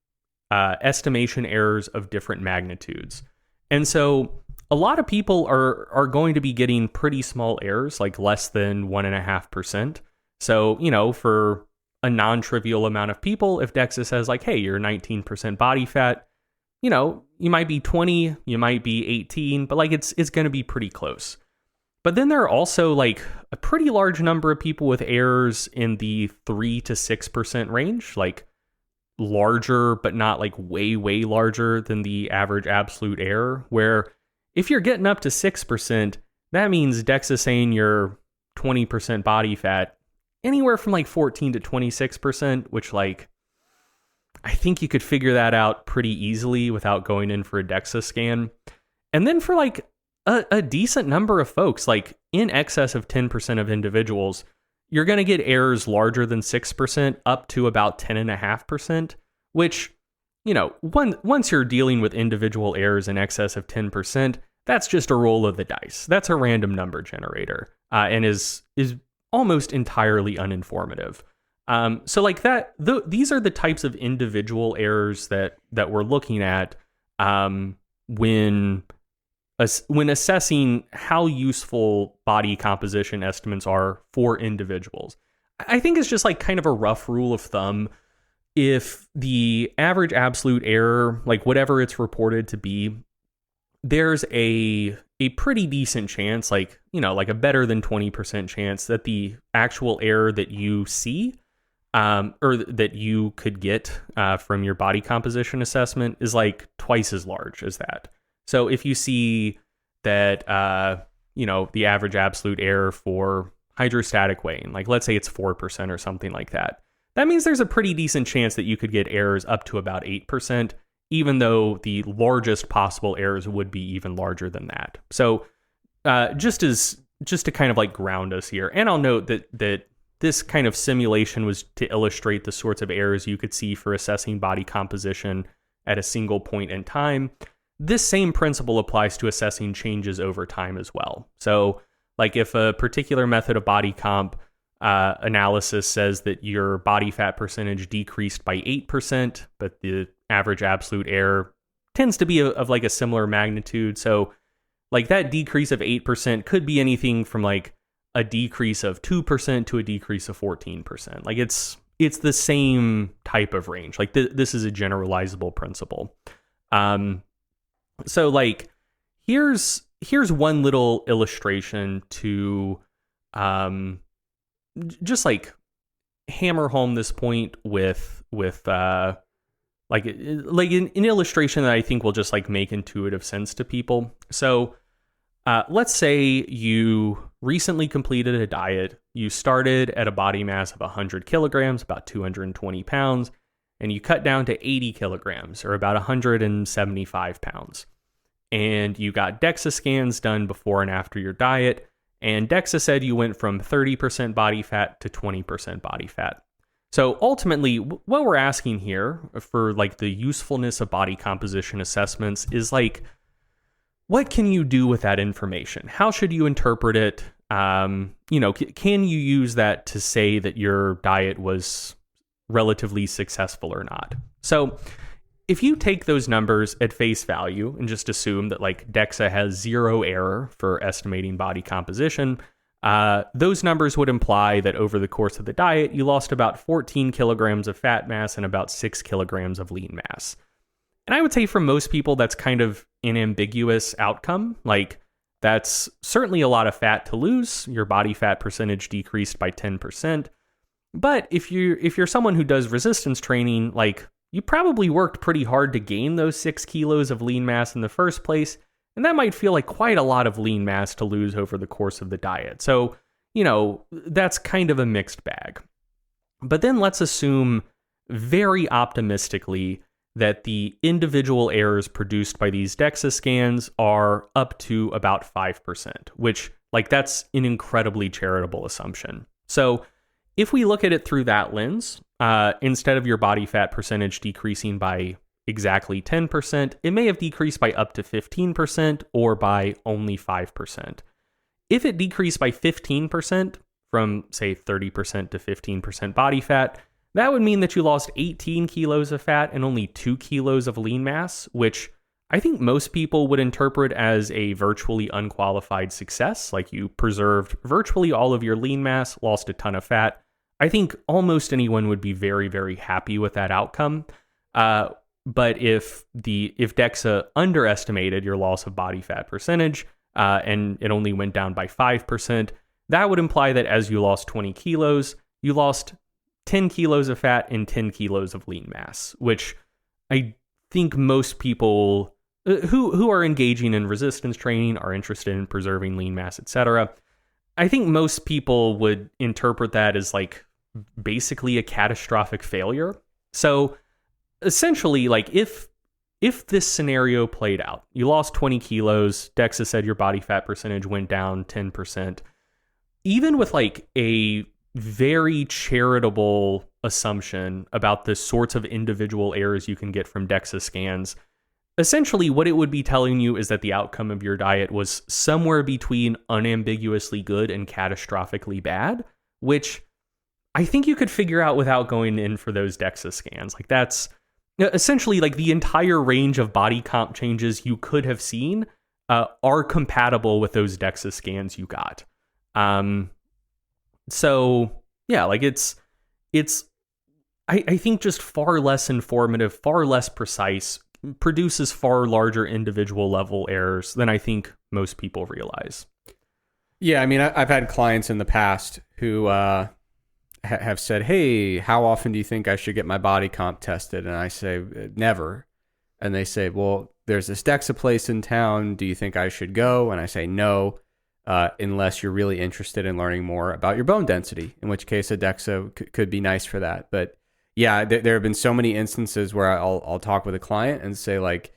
estimation errors of different magnitudes. And so a lot of people are going to be getting pretty small errors, like less than 1.5%. So, for a non-trivial amount of people, if DEXA says like, hey, you're 19% body fat, you might be 20, you might be 18, but like it's going to be pretty close. But then there are also like a pretty large number of people with errors in the 3 to 6% range, like larger, but not like way, way larger than the average absolute error, where if you're getting up to 6%, that means DEXA saying you're 20% body fat, anywhere from like 14 to 26%, which like, I think you could figure that out pretty easily without going in for a DEXA scan. And then for like a decent number of folks, like in excess of 10% of individuals, you're going to get errors larger than 6% up to about 10.5%, which, once you're dealing with individual errors in excess of 10%, that's just a roll of the dice. That's a random number generator, and is almost entirely uninformative. So like that, these are the types of individual errors that we're looking at when assessing how useful body composition estimates are for individuals. I think it's just like kind of a rough rule of thumb. If the average absolute error, like whatever it's reported to be, there's a pretty decent chance, like a better than 20% chance that the actual error that you see or that you could get from your body composition assessment is like twice as large as that. So if you see that, the average absolute error for hydrostatic weighing, like let's say it's 4% or something like that, that means there's a pretty decent chance that you could get errors up to about 8%, even though the largest possible errors would be even larger than that. So just to kind of like ground us here, and I'll note that this kind of simulation was to illustrate the sorts of errors you could see for assessing body composition at a single point in time. This same principle applies to assessing changes over time as well. So like if a particular method of body comp analysis says that your body fat percentage decreased by 8%, but the average absolute error tends to be of like a similar magnitude. So like that decrease of 8% could be anything from like a decrease of 2% to a decrease of 14%. Like it's the same type of range. Like this is a generalizable principle. So like here's one little illustration to just like hammer home this point with like an illustration that I think will just like make intuitive sense to people. So let's say you recently completed a diet. You started at a body mass of 100 kilograms, about 220 pounds, and you cut down to 80 kilograms, or about 175 pounds. And you got DEXA scans done before and after your diet, and DEXA said you went from 30% body fat to 20% body fat. So ultimately, what we're asking here for like the usefulness of body composition assessments is like, what can you do with that information? How should you interpret it? Can you use that to say that your diet was relatively successful or not? So if you take those numbers at face value and just assume that like DEXA has zero error for estimating body composition, those numbers would imply that over the course of the diet, you lost about 14 kilograms of fat mass and about 6 kilograms of lean mass. And I would say for most people, that's kind of an ambiguous outcome. Like that's certainly a lot of fat to lose. Your body fat percentage decreased by 10%. But if you're someone who does resistance training, like you probably worked pretty hard to gain those 6 kilos of lean mass in the first place. And that might feel like quite a lot of lean mass to lose over the course of the diet. So, that's kind of a mixed bag. But then let's assume very optimistically that the individual errors produced by these DEXA scans are up to about 5%, which like that's an incredibly charitable assumption. So if we look at it through that lens, instead of your body fat percentage decreasing by exactly 10%, it may have decreased by up to 15% or by only 5%. If it decreased by 15% from, say, 30% to 15% body fat, that would mean that you lost 18 kilos of fat and only 2 kilos of lean mass, which I think most people would interpret as a virtually unqualified success. Like you preserved virtually all of your lean mass, lost a ton of fat. I think almost anyone would be very, very happy with that outcome. But if DEXA underestimated your loss of body fat percentage and it only went down by 5%, that would imply that as you lost 20 kilos, you lost 10 kilos of fat and 10 kilos of lean mass, which I think most people who are engaging in resistance training are interested in preserving lean mass, etc. I think most people would interpret that as like basically a catastrophic failure. So essentially, like if this scenario played out, you lost 20 kilos, DEXA said your body fat percentage went down 10%, even with like a very charitable assumption about the sorts of individual errors you can get from DEXA scans, essentially what it would be telling you is that the outcome of your diet was somewhere between unambiguously good and catastrophically bad, which I think you could figure out without going in for those DEXA scans. Like that's essentially like the entire range of body comp changes you could have seen are compatible with those DEXA scans you got. So yeah, like it's I think just far less informative, far less precise, produces far larger individual level errors than I think most people realize. Yeah, I mean, I've had clients in the past who have said, hey, how often do you think I should get my body comp tested? And I say, never. And they say, well, there's this DEXA place in town. Do you think I should go? And I say, no, unless you're really interested in learning more about your bone density, in which case a DEXA could be nice for that. But yeah, there have been so many instances where I'll talk with a client and say, like,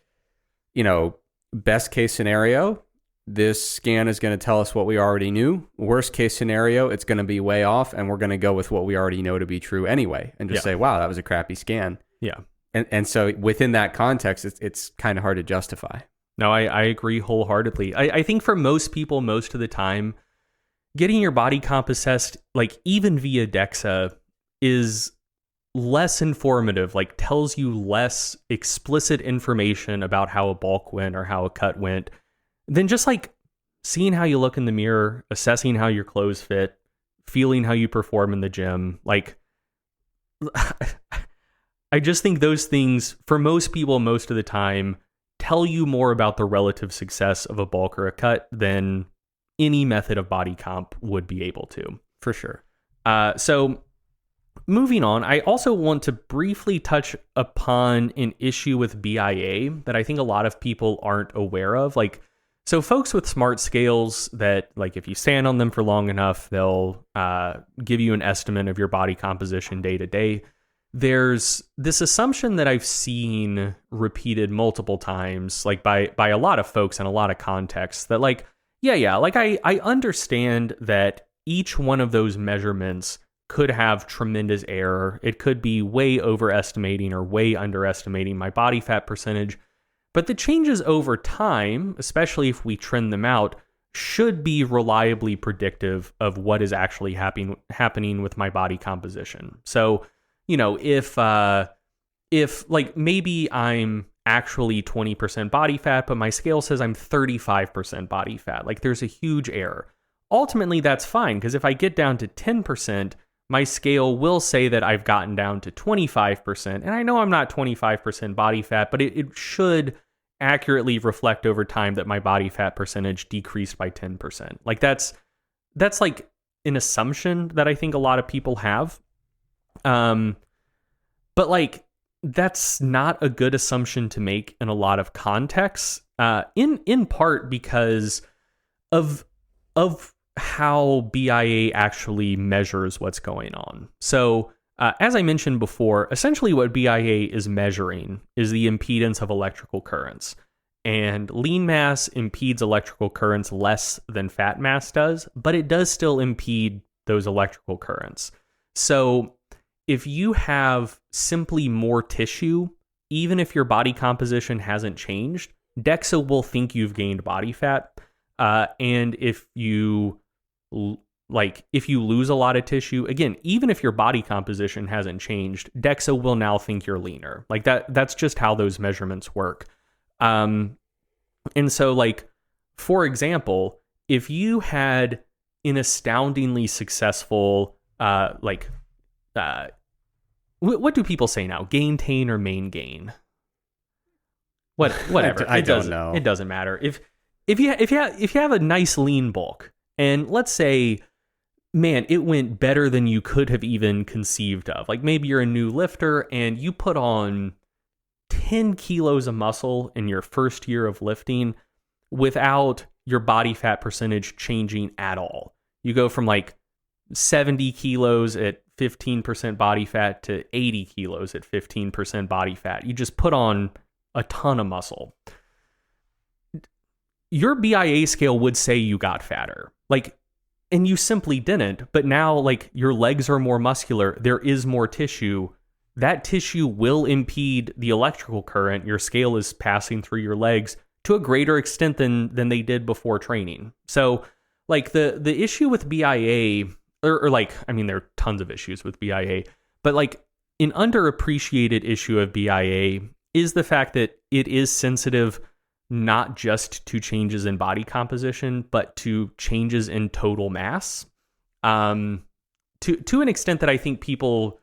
best case scenario, this scan is going to tell us what we already knew. Worst case scenario, it's going to be way off, and we're going to go with what we already know to be true anyway, and just say, wow, that was a crappy scan. Yeah. And so within that context, it's kind of hard to justify. No, I agree wholeheartedly. I think for most people, most of the time, getting your body comp assessed, like even via DEXA, is less informative, like tells you less explicit information about how a bulk went or how a cut went then just like seeing how you look in the mirror, assessing how your clothes fit, feeling how you perform in the gym, like I just think those things, for most people, most of the time, tell you more about the relative success of a bulk or a cut than any method of body comp would be able to. For sure. So moving on, I also want to briefly touch upon an issue with BIA that I think a lot of people aren't aware of. Like, so folks with smart scales that, like, if you stand on them for long enough, they'll give you an estimate of your body composition day to day. There's this assumption that I've seen repeated multiple times, like by a lot of folks in a lot of contexts, that like, like I understand that each one of those measurements could have tremendous error. It could be way overestimating or way underestimating my body fat percentage. But the changes over time, especially if we trend them out, should be reliably predictive of what is actually happening with my body composition. So, you know, if like maybe I'm actually 20% body fat, but my scale says I'm 35% body fat, like there's a huge error. Ultimately, that's fine, because if I get down to 10%, my scale will say that I've gotten down to 25%. And I know I'm not 25% body fat, but it should accurately reflect over time that my body fat percentage decreased by 10%. Like that's like an assumption that I think a lot of people have. But like that's not a good assumption to make in a lot of contexts. In part because of how BIA actually measures what's going on. So, as I mentioned before, essentially what BIA is measuring is the impedance of electrical currents. And lean mass impedes electrical currents less than fat mass does, but it does still impede those electrical currents. So, if you have simply more tissue, even if your body composition hasn't changed, DEXA will think you've gained body fat. And if you lose a lot of tissue, again, even if your body composition hasn't changed, DEXA will now think you're leaner. Like that's just how those measurements work. And so, like, for example, if you had an astoundingly successful, what do people say now? Gain-tain or main-gain? Whatever. I don't know. It doesn't matter. If you have a nice lean bulk, and let's say, man, it went better than you could have even conceived of. Like maybe you're a new lifter and you put on 10 kilos of muscle in your first year of lifting without your body fat percentage changing at all. You go from like 70 kilos at 15% body fat to 80 kilos at 15% body fat. You just put on a ton of muscle. Your BIA scale would say you got fatter. Like, and you simply didn't, but now like your legs are more muscular, there is more tissue. That tissue will impede the electrical current your scale is passing through your legs to a greater extent than they did before training. So like the issue with BIA, or like, I mean, there are tons of issues with BIA, but like an underappreciated issue of BIA is the fact that it is sensitive not just to changes in body composition, but to changes in total mass. To an extent that I think people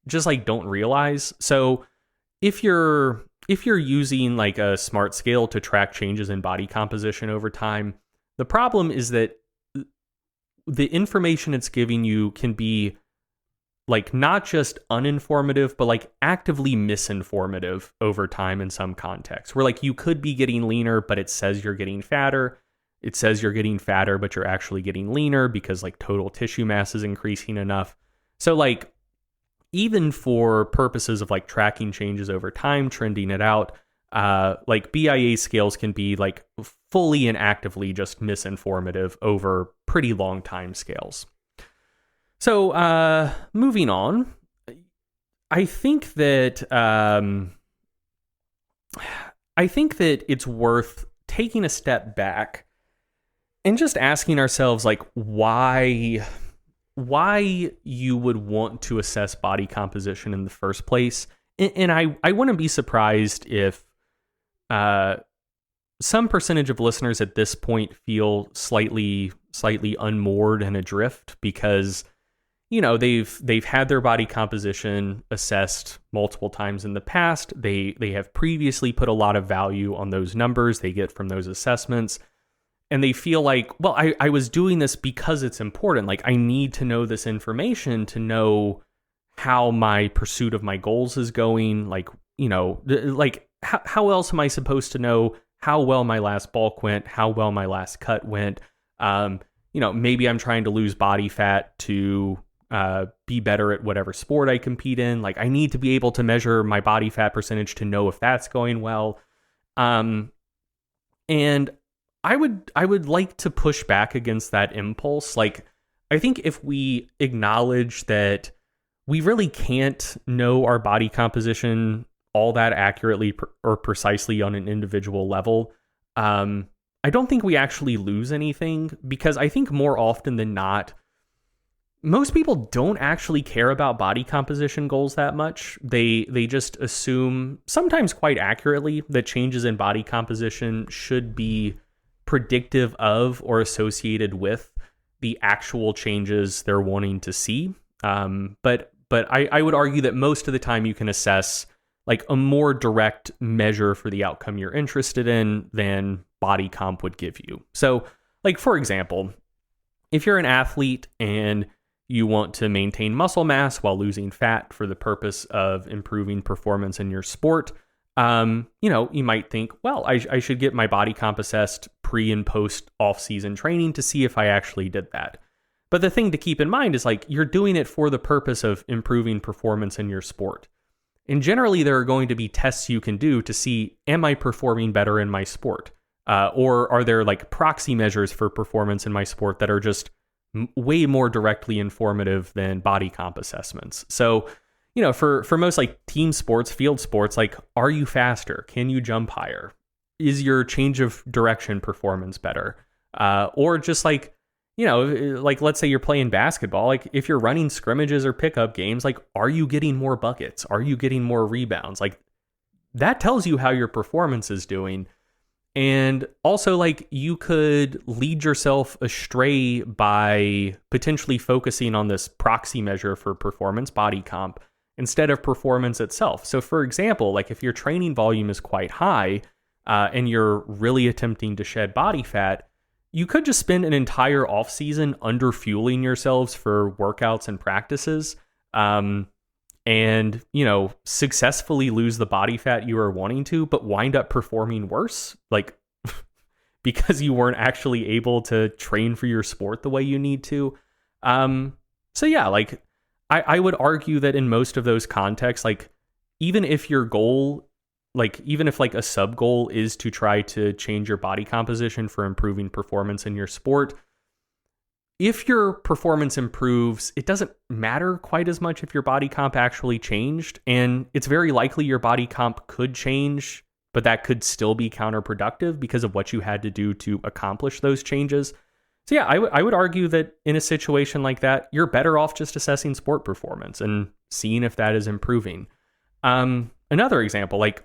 just like don't realize. So if you're using like a smart scale to track changes in body composition over time, the problem is that the information it's giving you can be like not just uninformative, but like actively misinformative over time in some contexts, where like you could be getting leaner, but it says you're getting fatter. It says you're getting fatter, but you're actually getting leaner because like total tissue mass is increasing enough. So like even for purposes of like tracking changes over time, trending it out, like BIA scales can be like fully and actively just misinformative over pretty long time scales. So, moving on, I think that it's worth taking a step back and just asking ourselves, like, why you would want to assess body composition in the first place. And I wouldn't be surprised if some percentage of listeners at this point feel slightly unmoored and adrift because, they've had their body composition assessed multiple times in the past. They have previously put a lot of value on those numbers they get from those assessments. And they feel like, well, I was doing this because it's important. Like, I need to know this information to know how my pursuit of my goals is going. Like, how else am I supposed to know how well my last bulk went, how well my last cut went? Maybe I'm trying to lose body fat to be better at whatever sport I compete in. Like, I need to be able to measure my body fat percentage to know if that's going well. And I would like to push back against that impulse. Like, I think if we acknowledge that we really can't know our body composition all that accurately or precisely on an individual level, I don't think we actually lose anything, because I think more often than not, most people don't actually care about body composition goals that much. They just assume, sometimes quite accurately, that changes in body composition should be predictive of or associated with the actual changes they're wanting to see. But I would argue that most of the time you can assess like a more direct measure for the outcome you're interested in than body comp would give you. So, like, for example, if you're an athlete and you want to maintain muscle mass while losing fat for the purpose of improving performance in your sport, you might think, well, I should get my body comp assessed pre and post off-season training to see if I actually did that. But the thing to keep in mind is, like, you're doing it for the purpose of improving performance in your sport. And generally, there are going to be tests you can do to see, am I performing better in my sport? Or are there like proxy measures for performance in my sport that are just way more directly informative than body comp assessments? So, for most like team sports, field sports, like, are you faster? Can you jump higher? Is your change of direction performance better? Or just like, like, let's say you're playing basketball, like if you're running scrimmages or pickup games, like, are you getting more buckets? Are you getting more rebounds? Like, that tells you how your performance is doing. And also, like, you could lead yourself astray by potentially focusing on this proxy measure for performance, body comp, instead of performance itself. So, for example, like if your training volume is quite high and you're really attempting to shed body fat, you could just spend an entire off season under fueling yourselves for workouts and practices, and successfully lose the body fat you are wanting to, but wind up performing worse, like because you weren't actually able to train for your sport the way you need to. So yeah, like I would argue that in most of those contexts, like even if your goal, like even if like a sub goal is to try to change your body composition for improving performance in your sport, if your performance improves, it doesn't matter quite as much if your body comp actually changed. And it's very likely your body comp could change, but that could still be counterproductive because of what you had to do to accomplish those changes. So yeah, I would argue that in a situation like that, you're better off just assessing sport performance and seeing if that is improving. Another example, like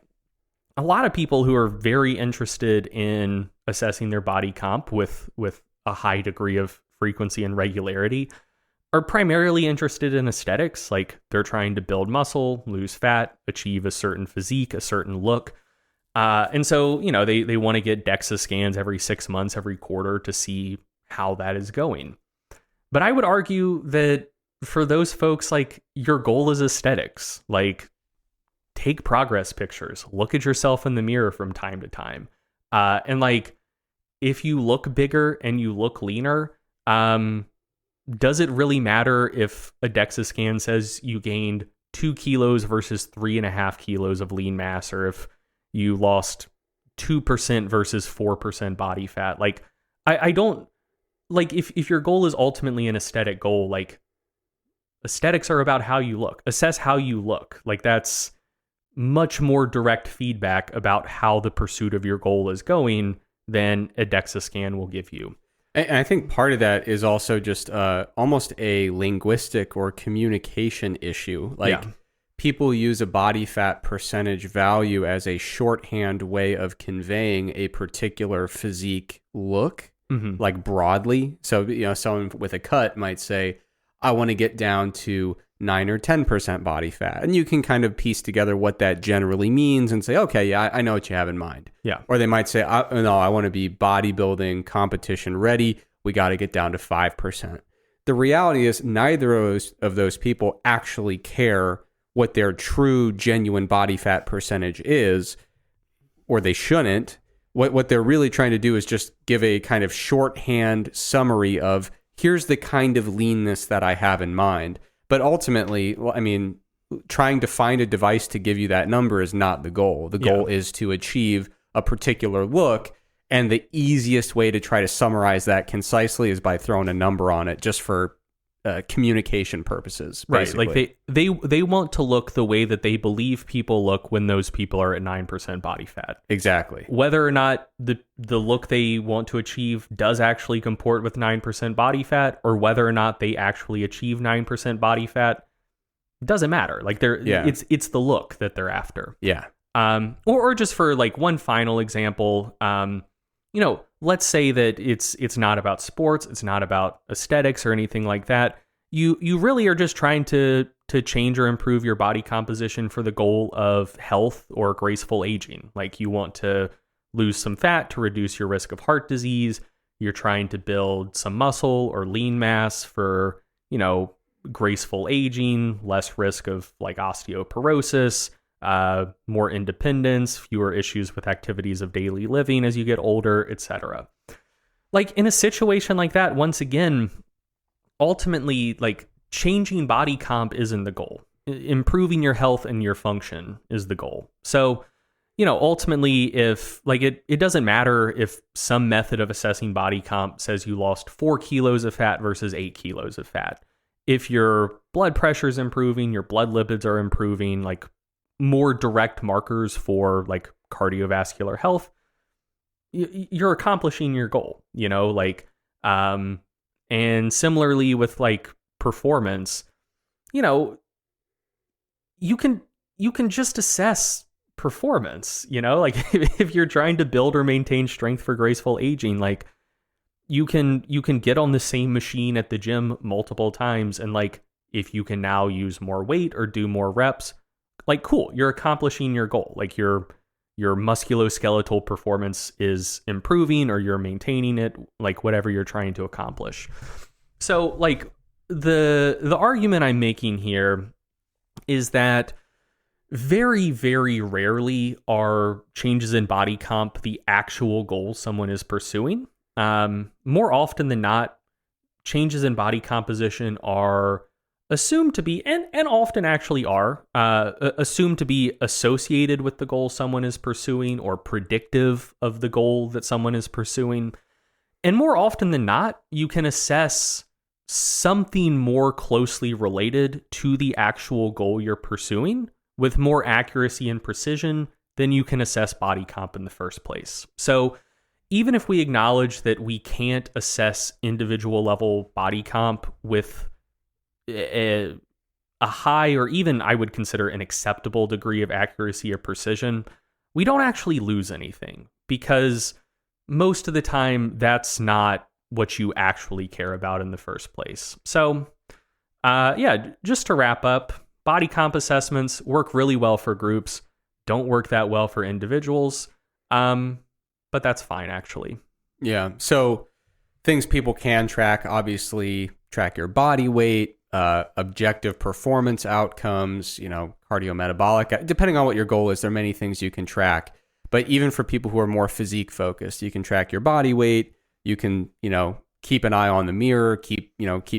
a lot of people who are very interested in assessing their body comp with a high degree of frequency and regularity are primarily interested in aesthetics. Like they're trying to build muscle, lose fat, achieve a certain physique, a certain look. And so, they want to get DEXA scans every 6 months, every quarter to see how that is going. But I would argue that for those folks, like your goal is aesthetics. Like take progress pictures, look at yourself in the mirror from time to time. And like, if you look bigger and you look leaner, does it really matter if a DEXA scan says you gained 2 kilos versus 3.5 kilos of lean mass, or if you lost 2% versus 4% body fat? Like, I don't like if your goal is ultimately an aesthetic goal, like aesthetics are about how you look. Assess how you look. Like that's much more direct feedback about how the pursuit of your goal is going than a DEXA scan will give you. And I think part of that is also just almost a linguistic or communication issue. Like people use a body fat percentage value as a shorthand way of conveying a particular physique look, like broadly. So, someone with a cut might say, I want to get down to 9 or 10% body fat. And you can kind of piece together what that generally means and say, okay, yeah, I know what you have in mind. Yeah. Or they might say, no, I want to be bodybuilding competition ready. We got to get down to 5%. The reality is neither of those people actually care what their true, genuine body fat percentage is, or they shouldn't. What they're really trying to do is just give a kind of shorthand summary of, here's the kind of leanness that I have in mind. But ultimately, I mean, trying to find a device to give you that number is not the goal. The goal is to achieve a particular look. And the easiest way to try to summarize that concisely is by throwing a number on it, just for communication purposes. Basically. Right. Like they want to look the way that they believe people look when those people are at 9% body fat. Exactly. Whether or not the look they want to achieve does actually comport with 9% body fat, or whether or not they actually achieve 9% body fat, doesn't matter. Like it's the look that they're after. Yeah. Or just for like one final example, let's say that it's not about sports, it's not about aesthetics or anything like that. You really are just trying to change or improve your body composition for the goal of health or graceful aging. Like you want to lose some fat to reduce your risk of heart disease. You're trying to build some muscle or lean mass for, graceful aging, less risk of like osteoporosis, more independence, fewer issues with activities of daily living as you get older, etc. Like in a situation like that, once again, ultimately, like changing body comp isn't the goal. Improving your health and your function is the goal. So, ultimately, if like it doesn't matter if some method of assessing body comp says you lost 4 kilos of fat versus 8 kilos of fat. If your blood pressure is improving, your blood lipids are improving, like more direct markers for like cardiovascular health, you're accomplishing your goal, and similarly with like performance, you can just assess performance, like if you're trying to build or maintain strength for graceful aging, like you can get on the same machine at the gym multiple times. And like, if you can now use more weight or do more reps, like, cool, you're accomplishing your goal. Like your musculoskeletal performance is improving, or you're maintaining it, like whatever you're trying to accomplish. So like the argument I'm making here is that very, very rarely are changes in body comp the actual goal someone is pursuing. More often than not, changes in body composition are assumed to be, and often actually are, assumed to be associated with the goal someone is pursuing, or predictive of the goal that someone is pursuing. And more often than not, you can assess something more closely related to the actual goal you're pursuing with more accuracy and precision than you can assess body comp in the first place. So even if we acknowledge that we can't assess individual level body comp with a high, or even I would consider an acceptable degree of accuracy or precision, we don't actually lose anything, because most of the time that's not what you actually care about in the first place. So just to wrap up, body comp assessments work really well for groups, don't work that well for individuals, but that's fine actually. Yeah, so things people can track, obviously track your body weight, objective performance outcomes, cardiometabolic, depending on what your goal is, there are many things you can track. But even for people who are more physique focused, you can track your body weight. You can, keep an eye on the mirror, keep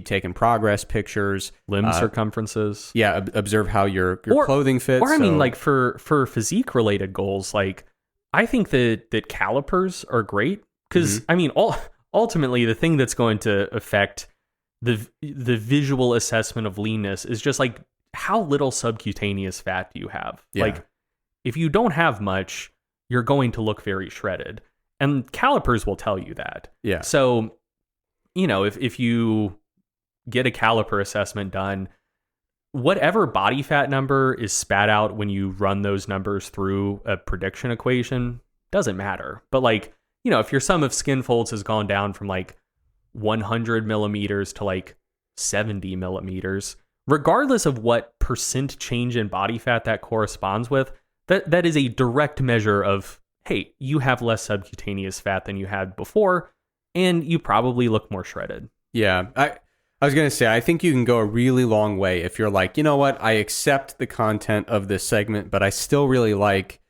taking progress pictures, limb circumferences. Yeah. Observe how your clothing fits. Or I mean, like for physique related goals, like I think that calipers are great, because I mean, ultimately the thing that's going to affect the visual assessment of leanness is just like how little subcutaneous fat do you have? Yeah. Like if you don't have much, you're going to look very shredded, and calipers will tell you that. Yeah. So, if you get a caliper assessment done, whatever body fat number is spat out when you run those numbers through a prediction equation doesn't matter. But like, if your sum of skin folds has gone down from like 100 millimeters to like 70 millimeters, regardless of what percent change in body fat that corresponds with, that is a direct measure of, hey, you have less subcutaneous fat than you had before, and you probably look more shredded. Yeah, I was going to say, I think you can go a really long way if you're like, you know what, I accept the content of this segment, but I still really like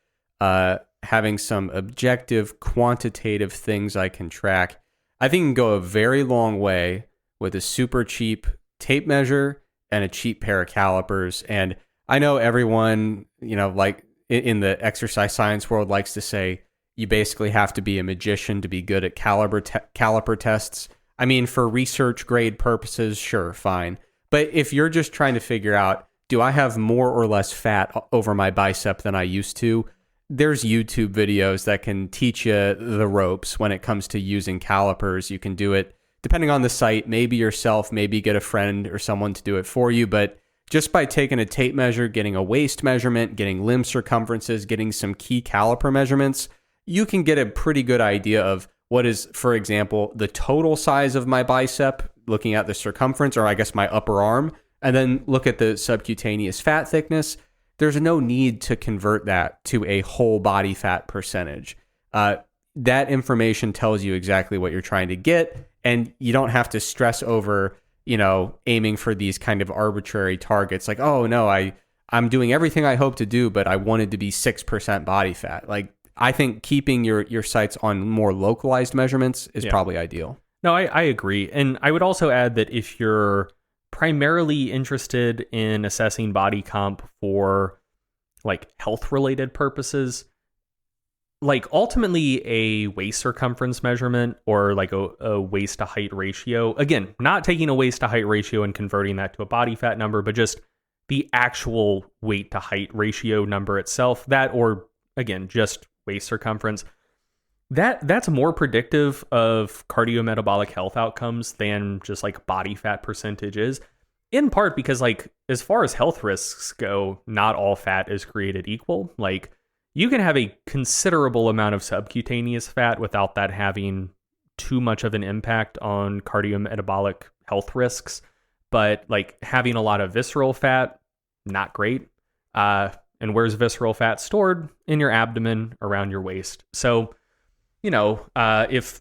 having some objective, quantitative things I can track. I think you can go a very long way with a super cheap tape measure and a cheap pair of calipers. And I know everyone, like in the exercise science world likes to say, you basically have to be a magician to be good at caliper tests. I mean, for research grade purposes, sure, fine. But if you're just trying to figure out, do I have more or less fat over my bicep than I used to? There's YouTube videos that can teach you the ropes when it comes to using calipers. You can do it depending on the site, maybe yourself, maybe get a friend or someone to do it for you. But just by taking a tape measure, getting a waist measurement, getting limb circumferences, getting some key caliper measurements, you can get a pretty good idea of what is, for example, the total size of my bicep, looking at the circumference, or I guess my upper arm, and then look at the subcutaneous fat thickness. There's no need to convert that to a whole body fat percentage. That information tells you exactly what you're trying to get, and you don't have to stress over, aiming for these kind of arbitrary targets. Like, oh no, I'm doing everything I hope to do, but I wanted to be 6% body fat. Like, I think keeping your sights on more localized measurements is probably ideal. No, I agree. And I would also add that if you're primarily interested in assessing body comp for like health related purposes, like ultimately a waist circumference measurement or like a waist to height ratio, again, not taking a waist to height ratio and converting that to a body fat number, but just the actual weight to height ratio number itself, that, or again, just waist circumference, that's more predictive of cardiometabolic health outcomes than just like body fat percentages, in part because like as far as health risks go, not all fat is created equal. Like you can have a considerable amount of subcutaneous fat without that having too much of an impact on cardiometabolic health risks, but like having a lot of visceral fat, not great. And where's visceral fat stored? In your abdomen, around your waist. So, if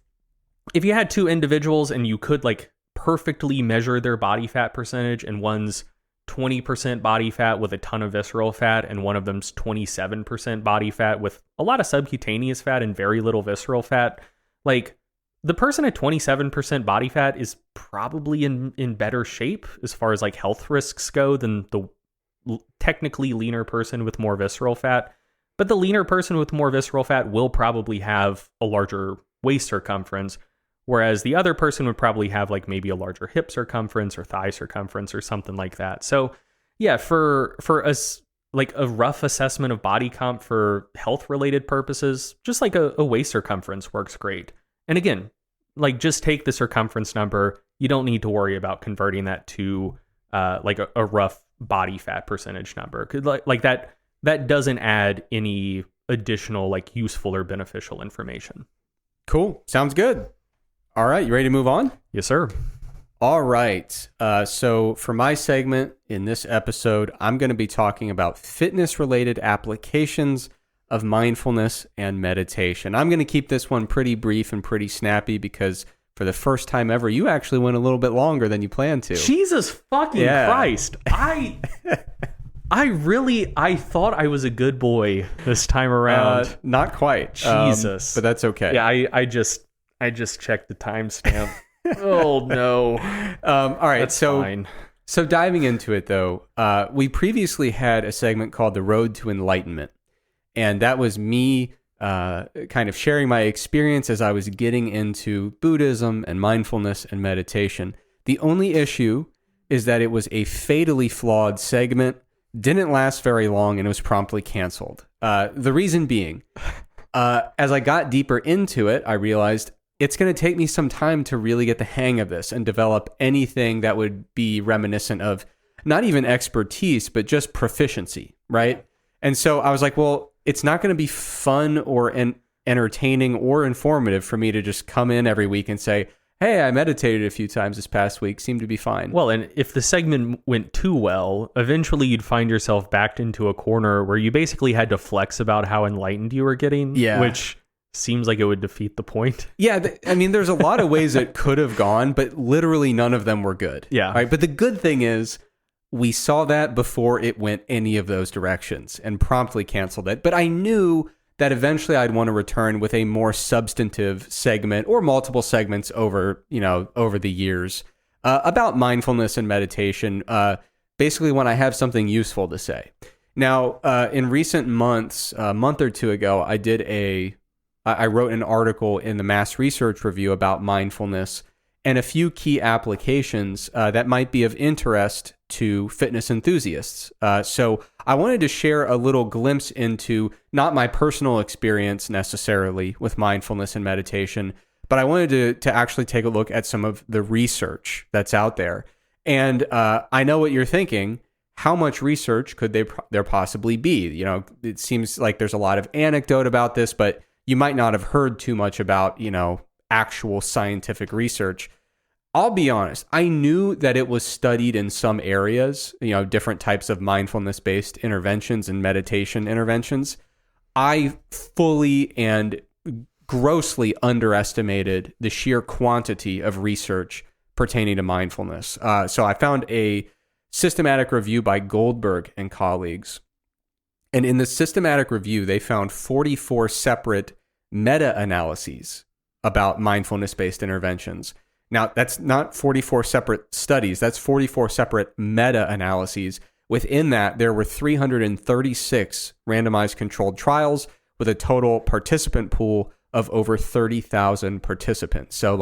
you had two individuals and you could like perfectly measure their body fat percentage, and one's 20% body fat with a ton of visceral fat, and one of them's 27% body fat with a lot of subcutaneous fat and very little visceral fat, like the person at 27% body fat is probably in better shape as far as like health risks go than the technically leaner person with more visceral fat. But the leaner person with more visceral fat will probably have a larger waist circumference, whereas the other person would probably have like maybe a larger hip circumference or thigh circumference or something like that. So yeah, for us, like a rough assessment of body comp for health related purposes, just like a waist circumference works great. And again, like just take the circumference number. You don't need to worry about converting that to like a rough body fat percentage number. Cause like that doesn't add any additional like useful or beneficial information. Cool. Sounds good. All right. You ready to move on? Yes, sir. All right. So for my segment in this episode, I'm going to be talking about fitness-related applications of mindfulness and meditation. I'm going to keep this one pretty brief and pretty snappy because for the first time ever, you actually went a little bit longer than you planned to. Jesus fucking Christ. I thought I was a good boy this time around. Not quite. Jesus. But that's okay. Yeah, I just checked the timestamp. Oh no. All right. That's fine. So diving into it though, we previously had a segment called The Road to Enlightenment. And that was me kind of sharing my experience as I was getting into Buddhism and mindfulness and meditation. The only issue is that it was a fatally flawed segment, didn't last very long, and it was promptly canceled. The reason being, as I got deeper into it, I realized it's going to take me some time to really get the hang of this and develop anything that would be reminiscent of not even expertise, but just proficiency, right? And so I was like, well, it's not going to be fun or entertaining or informative for me to just come in every week and say, hey, I meditated a few times this past week, seemed to be fine. Well, and if the segment went too well, eventually you'd find yourself backed into a corner where you basically had to flex about how enlightened you were getting, which seems like it would defeat the point. Yeah, I mean, there's a lot of ways it could have gone, but literally none of them were good. Yeah. Right? But the good thing is we saw that before it went any of those directions and promptly canceled it. But I knew that eventually I'd want to return with a more substantive segment or multiple segments over the years about mindfulness and meditation, basically when I have something useful to say. Now, in recent months, a month or two ago, I wrote an article in the Mass Research Review about mindfulness and a few key applications that might be of interest to fitness enthusiasts. So I wanted to share a little glimpse into not my personal experience necessarily with mindfulness and meditation, but I wanted to actually take a look at some of the research that's out there. And I know what you're thinking. How much research could there possibly be? You know, it seems like there's a lot of anecdote about this, but you might not have heard too much about, actual scientific research. I'll be honest, I knew that it was studied in some areas, different types of mindfulness-based interventions and meditation interventions. I fully and grossly underestimated the sheer quantity of research pertaining to mindfulness. So I found a systematic review by Goldberg and colleagues. And in the systematic review, they found 44 separate meta-analyses about mindfulness-based interventions. Now, that's not 44 separate studies. That's 44 separate meta-analyses. Within that, there were 336 randomized controlled trials with a total participant pool of over 30,000 participants. So,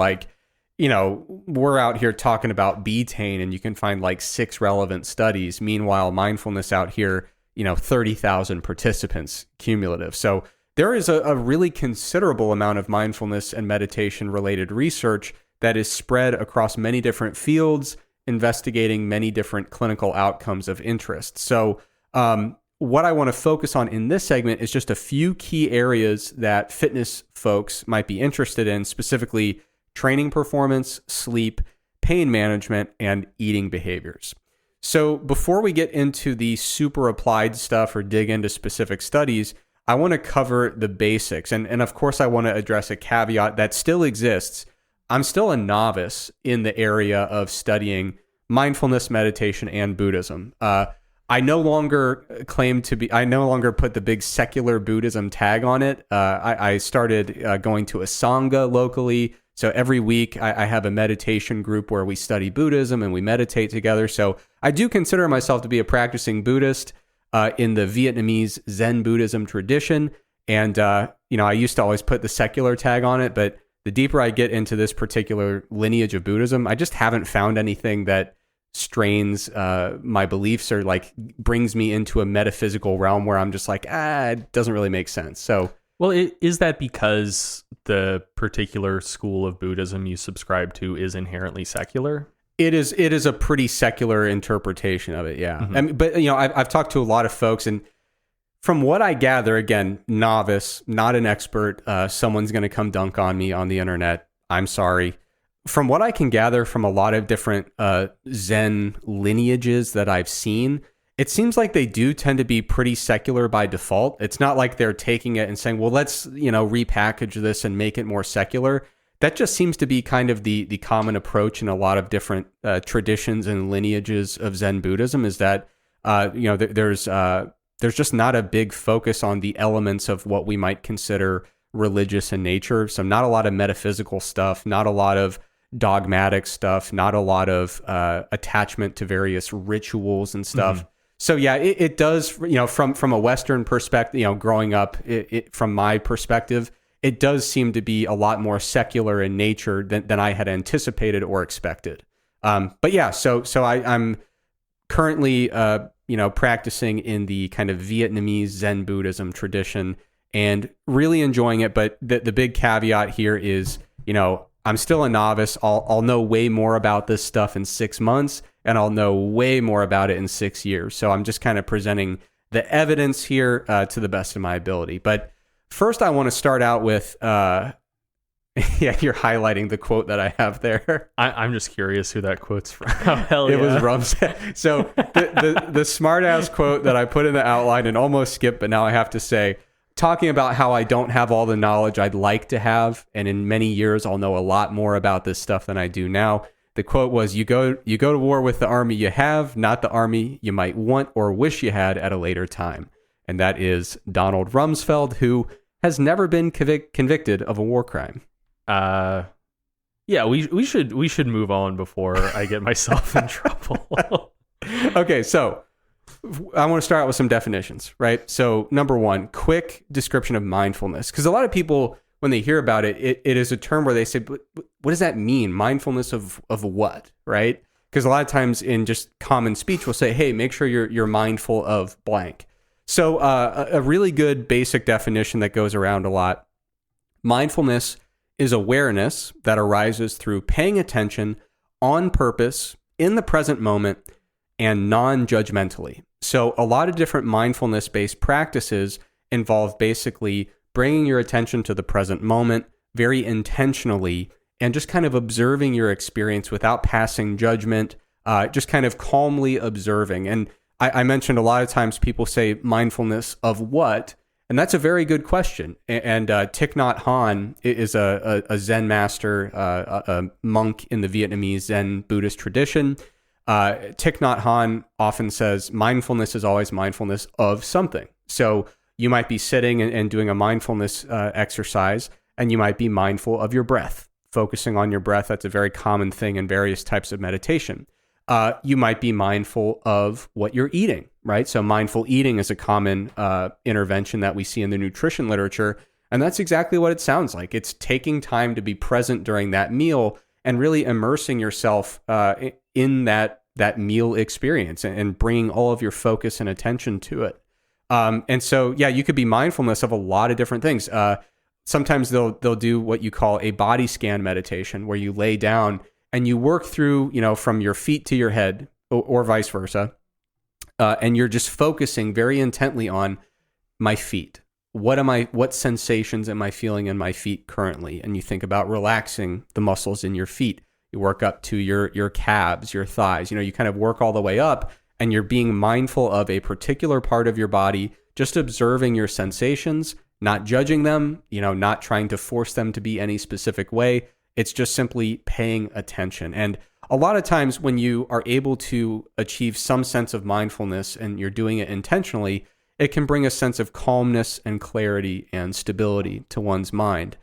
we're out here talking about betaine, and you can find 6 relevant studies. Meanwhile, mindfulness out here, 30,000 participants cumulative. So there is a really considerable amount of mindfulness and meditation related research that is spread across many different fields, investigating many different clinical outcomes of interest. So what I want to focus on in this segment is just a few key areas that fitness folks might be interested in, specifically training performance, sleep, pain management, and eating behaviors. So before we get into the super applied stuff or dig into specific studies, I want to cover the basics. And of course, I want to address a caveat that still exists. I'm still a novice in the area of studying mindfulness, meditation, and Buddhism. I no longer put the big secular Buddhism tag on it. I started going to a Sangha locally. So every week I have a meditation group where we study Buddhism and we meditate together. So I do consider myself to be a practicing Buddhist in the Vietnamese Zen Buddhism tradition. And, I used to always put the secular tag on it, but the deeper I get into this particular lineage of Buddhism, I just haven't found anything that strains my beliefs or brings me into a metaphysical realm where I'm just it doesn't really make sense. So, well, is that because the particular school of Buddhism you subscribe to is inherently secular? It is a pretty secular interpretation of it, yeah. Mm-hmm. I mean, but I've talked to a lot of folks, and from what I gather, again, novice, not an expert. Someone's going to come dunk on me on the internet. I'm sorry. From what I can gather from a lot of different Zen lineages that I've seen, it seems like they do tend to be pretty secular by default. It's not like they're taking it and saying, well, let's, repackage this and make it more secular. That just seems to be kind of the common approach in a lot of different traditions and lineages of Zen Buddhism is that, there's just not a big focus on the elements of what we might consider religious in nature. So not a lot of metaphysical stuff, not a lot of dogmatic stuff, not a lot of attachment to various rituals and stuff. Mm-hmm. So yeah, it does, from a Western perspective, growing up, from my perspective, it does seem to be a lot more secular in nature than I had anticipated or expected. But yeah, so I'm currently, practicing in the kind of Vietnamese Zen Buddhism tradition and really enjoying it. But the big caveat here is, I'm still a novice. I'll know way more about this stuff in 6 months. and I'll know way more about it in 6 years. So I'm just kind of presenting the evidence here to the best of my ability. But first, I want to start out with, yeah, you're highlighting the quote that I have there. I'm just curious who that quote's from. Oh, hell It yeah. was Rumsfeld. So the smart ass quote that I put in the outline and almost skipped, but now I have to say, talking about how I don't have all the knowledge I'd like to have, and in many years I'll know a lot more about this stuff than I do now. The quote was, you go to war with the army you have, not the army you might want or wish you had at a later time. And that is Donald Rumsfeld, who has never been convicted of a war crime. Yeah, we should move on before I get myself in trouble. Okay, so I want to start out with some definitions, right? So number one, quick description of mindfulness. Because a lot of people, when they hear about it, it is a term where they say, what does that mean? Mindfulness of what, right? Because a lot of times in just common speech, we'll say, hey, make sure you're mindful of blank. So a really good basic definition that goes around a lot. Mindfulness is awareness that arises through paying attention on purpose in the present moment and non-judgmentally. So a lot of different mindfulness-based practices involve basically bringing your attention to the present moment very intentionally and just kind of observing your experience without passing judgment, just kind of calmly observing. And I mentioned a lot of times people say mindfulness of what? And that's a very good question. And Thich Nhat Hanh is a Zen master, a monk in the Vietnamese Zen Buddhist tradition. Thich Nhat Hanh often says mindfulness is always mindfulness of something. So you might be sitting and doing a mindfulness exercise, and you might be mindful of your breath, focusing on your breath. That's a very common thing in various types of meditation. You might be mindful of what you're eating, right? So mindful eating is a common intervention that we see in the nutrition literature. And that's exactly what it sounds like. It's taking time to be present during that meal and really immersing yourself in that meal experience and bringing all of your focus and attention to it. And so, yeah, you could be mindfulness of a lot of different things. Sometimes they'll do what you call a body scan meditation, where you lay down and you work through, from your feet to your head or vice versa. And you're just focusing very intently on my feet. What sensations am I feeling in my feet currently? And you think about relaxing the muscles in your feet. You work up to your calves, your thighs, you kind of work all the way up, and you're being mindful of a particular part of your body, just observing your sensations, not judging them, not trying to force them to be any specific way. It's just simply paying attention. And a lot of times when you are able to achieve some sense of mindfulness and you're doing it intentionally, it can bring a sense of calmness and clarity and stability to one's mind,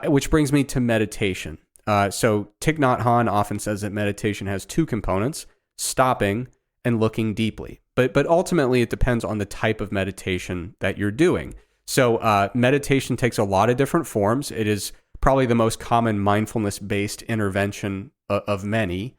which brings me to meditation. So Thich Nhat Hanh often says that meditation has two components, stopping and looking deeply. But ultimately, it depends on the type of meditation that you're doing. So meditation takes a lot of different forms. It is probably the most common mindfulness-based intervention of many.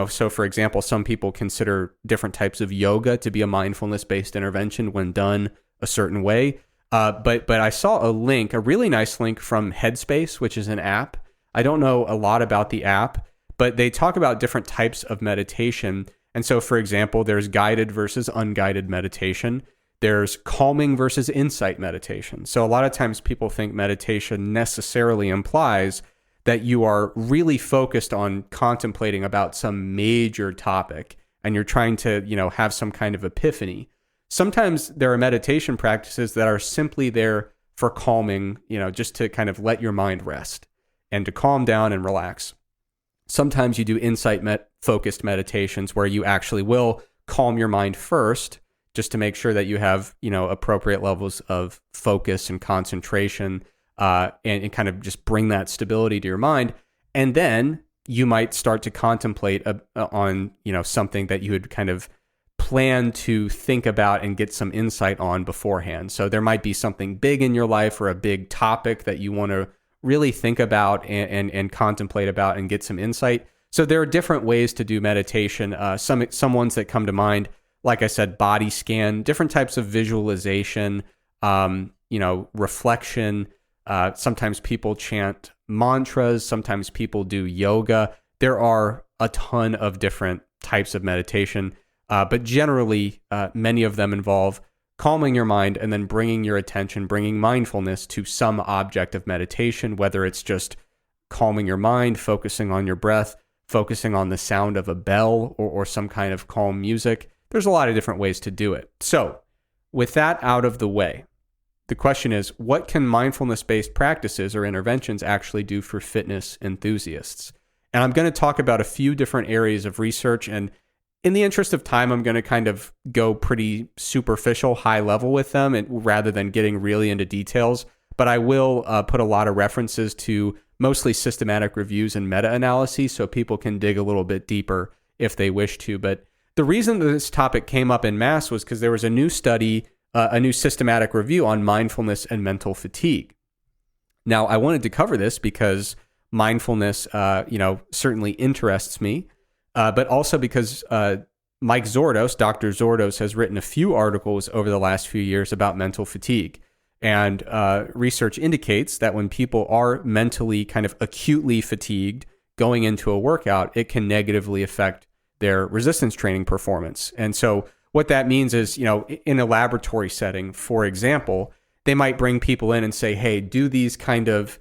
So for example, some people consider different types of yoga to be a mindfulness-based intervention when done a certain way. But I saw a really nice link from Headspace, which is an app. I don't know a lot about the app, but they talk about different types of meditation. And so, for example, there's guided versus unguided meditation. There's calming versus insight meditation. So a lot of times people think meditation necessarily implies that you are really focused on contemplating about some major topic and you're trying to, have some kind of epiphany. Sometimes there are meditation practices that are simply there for calming, just to kind of let your mind rest and to calm down and relax. Sometimes you do insight-focused meditations where you actually will calm your mind first, just to make sure that you have, appropriate levels of focus and concentration, and kind of just bring that stability to your mind. And then you might start to contemplate on, something that you had kind of planned to think about and get some insight on beforehand. So there might be something big in your life or a big topic that you want to really think about and contemplate about and get some insight. So there are different ways to do meditation. Some ones that come to mind, like I said, body scan, different types of visualization, reflection. Sometimes people chant mantras. Sometimes people do yoga. There are a ton of different types of meditation. But generally, many of them involve calming your mind and then bringing your attention, bringing mindfulness to some object of meditation, whether it's just calming your mind, focusing on your breath, focusing on the sound of a bell or some kind of calm music. There's a lot of different ways to do it. So with that out of the way, the question is, what can mindfulness-based practices or interventions actually do for fitness enthusiasts? And I'm going to talk about a few different areas of research, and in the interest of time, I'm going to kind of go pretty superficial, high level with them, rather than getting really into details. But I will put a lot of references to mostly systematic reviews and meta-analyses, so people can dig a little bit deeper if they wish to. But the reason that this topic came up en masse was because there was a new study, a new systematic review on mindfulness and mental fatigue. Now, I wanted to cover this because mindfulness, certainly interests me, but also because Mike Zourdos, Dr. Zourdos, has written a few articles over the last few years about mental fatigue. And research indicates that when people are mentally kind of acutely fatigued going into a workout, it can negatively affect their resistance training performance. And so what that means is, in a laboratory setting, for example, they might bring people in and say, hey, do these kind of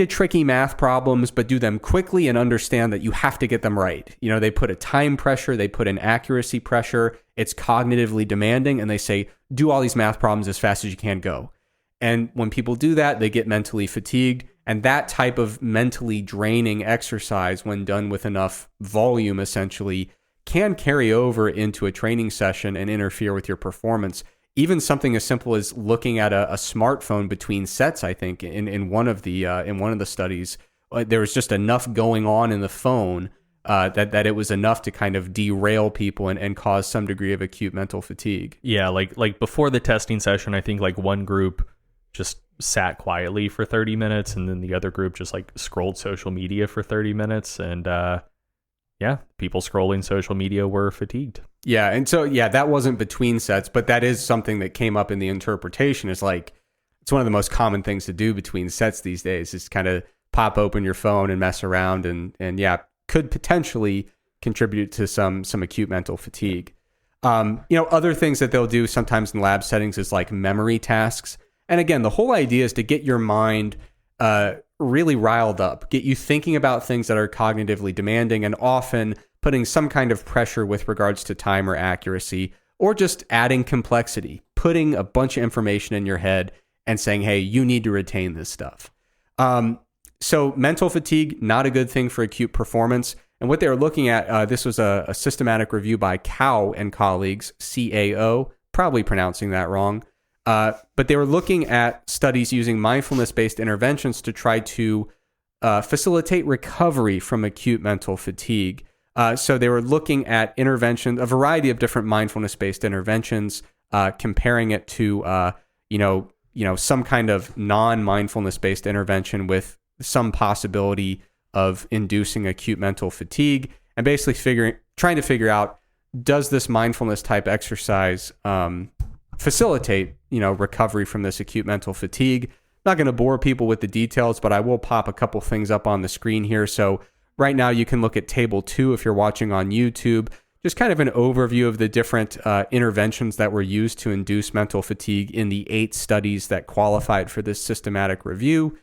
tricky math problems, but do them quickly and understand that you have to get them right. They put a time pressure, they put an accuracy pressure, it's cognitively demanding, and they say, do all these math problems as fast as you can, go. And when people do that, they get mentally fatigued, and that type of mentally draining exercise, when done with enough volume, essentially, can carry over into a training session and interfere with your performance. Even something as simple as looking at a smartphone between sets, I think, in one of the studies, there was just enough going on in the phone that it was enough to kind of derail people and cause some degree of acute mental fatigue. Yeah, like before the testing session, I think like one group just sat quietly for 30 minutes, and then the other group just like scrolled social media for 30 minutes, and people scrolling social media were fatigued. Yeah, and so, that wasn't between sets, but that is something that came up in the interpretation. It's like, it's one of the most common things to do between sets these days, is kind of pop open your phone and mess around, and could potentially contribute to some acute mental fatigue. Other things that they'll do sometimes in lab settings is like memory tasks. And again, the whole idea is to get your mind really riled up, get you thinking about things that are cognitively demanding, and often putting some kind of pressure with regards to time or accuracy, or just adding complexity, putting a bunch of information in your head and saying, hey, you need to retain this stuff. So mental fatigue, not a good thing for acute performance. And what they were looking at, this was a systematic review by Cao and colleagues, CAO, probably pronouncing that wrong. But they were looking at studies using mindfulness-based interventions to try to facilitate recovery from acute mental fatigue. So they were looking at interventions, a variety of different mindfulness-based interventions, comparing it to, some kind of non-mindfulness-based intervention with some possibility of inducing acute mental fatigue, and basically trying to figure out, does this mindfulness type exercise facilitate, recovery from this acute mental fatigue? Not going to bore people with the details, but I will pop a couple things up on the screen here. So right now you can look at table 2 if you're watching on YouTube, just kind of an overview of the different interventions that were used to induce mental fatigue in the 8 studies that qualified for this systematic review.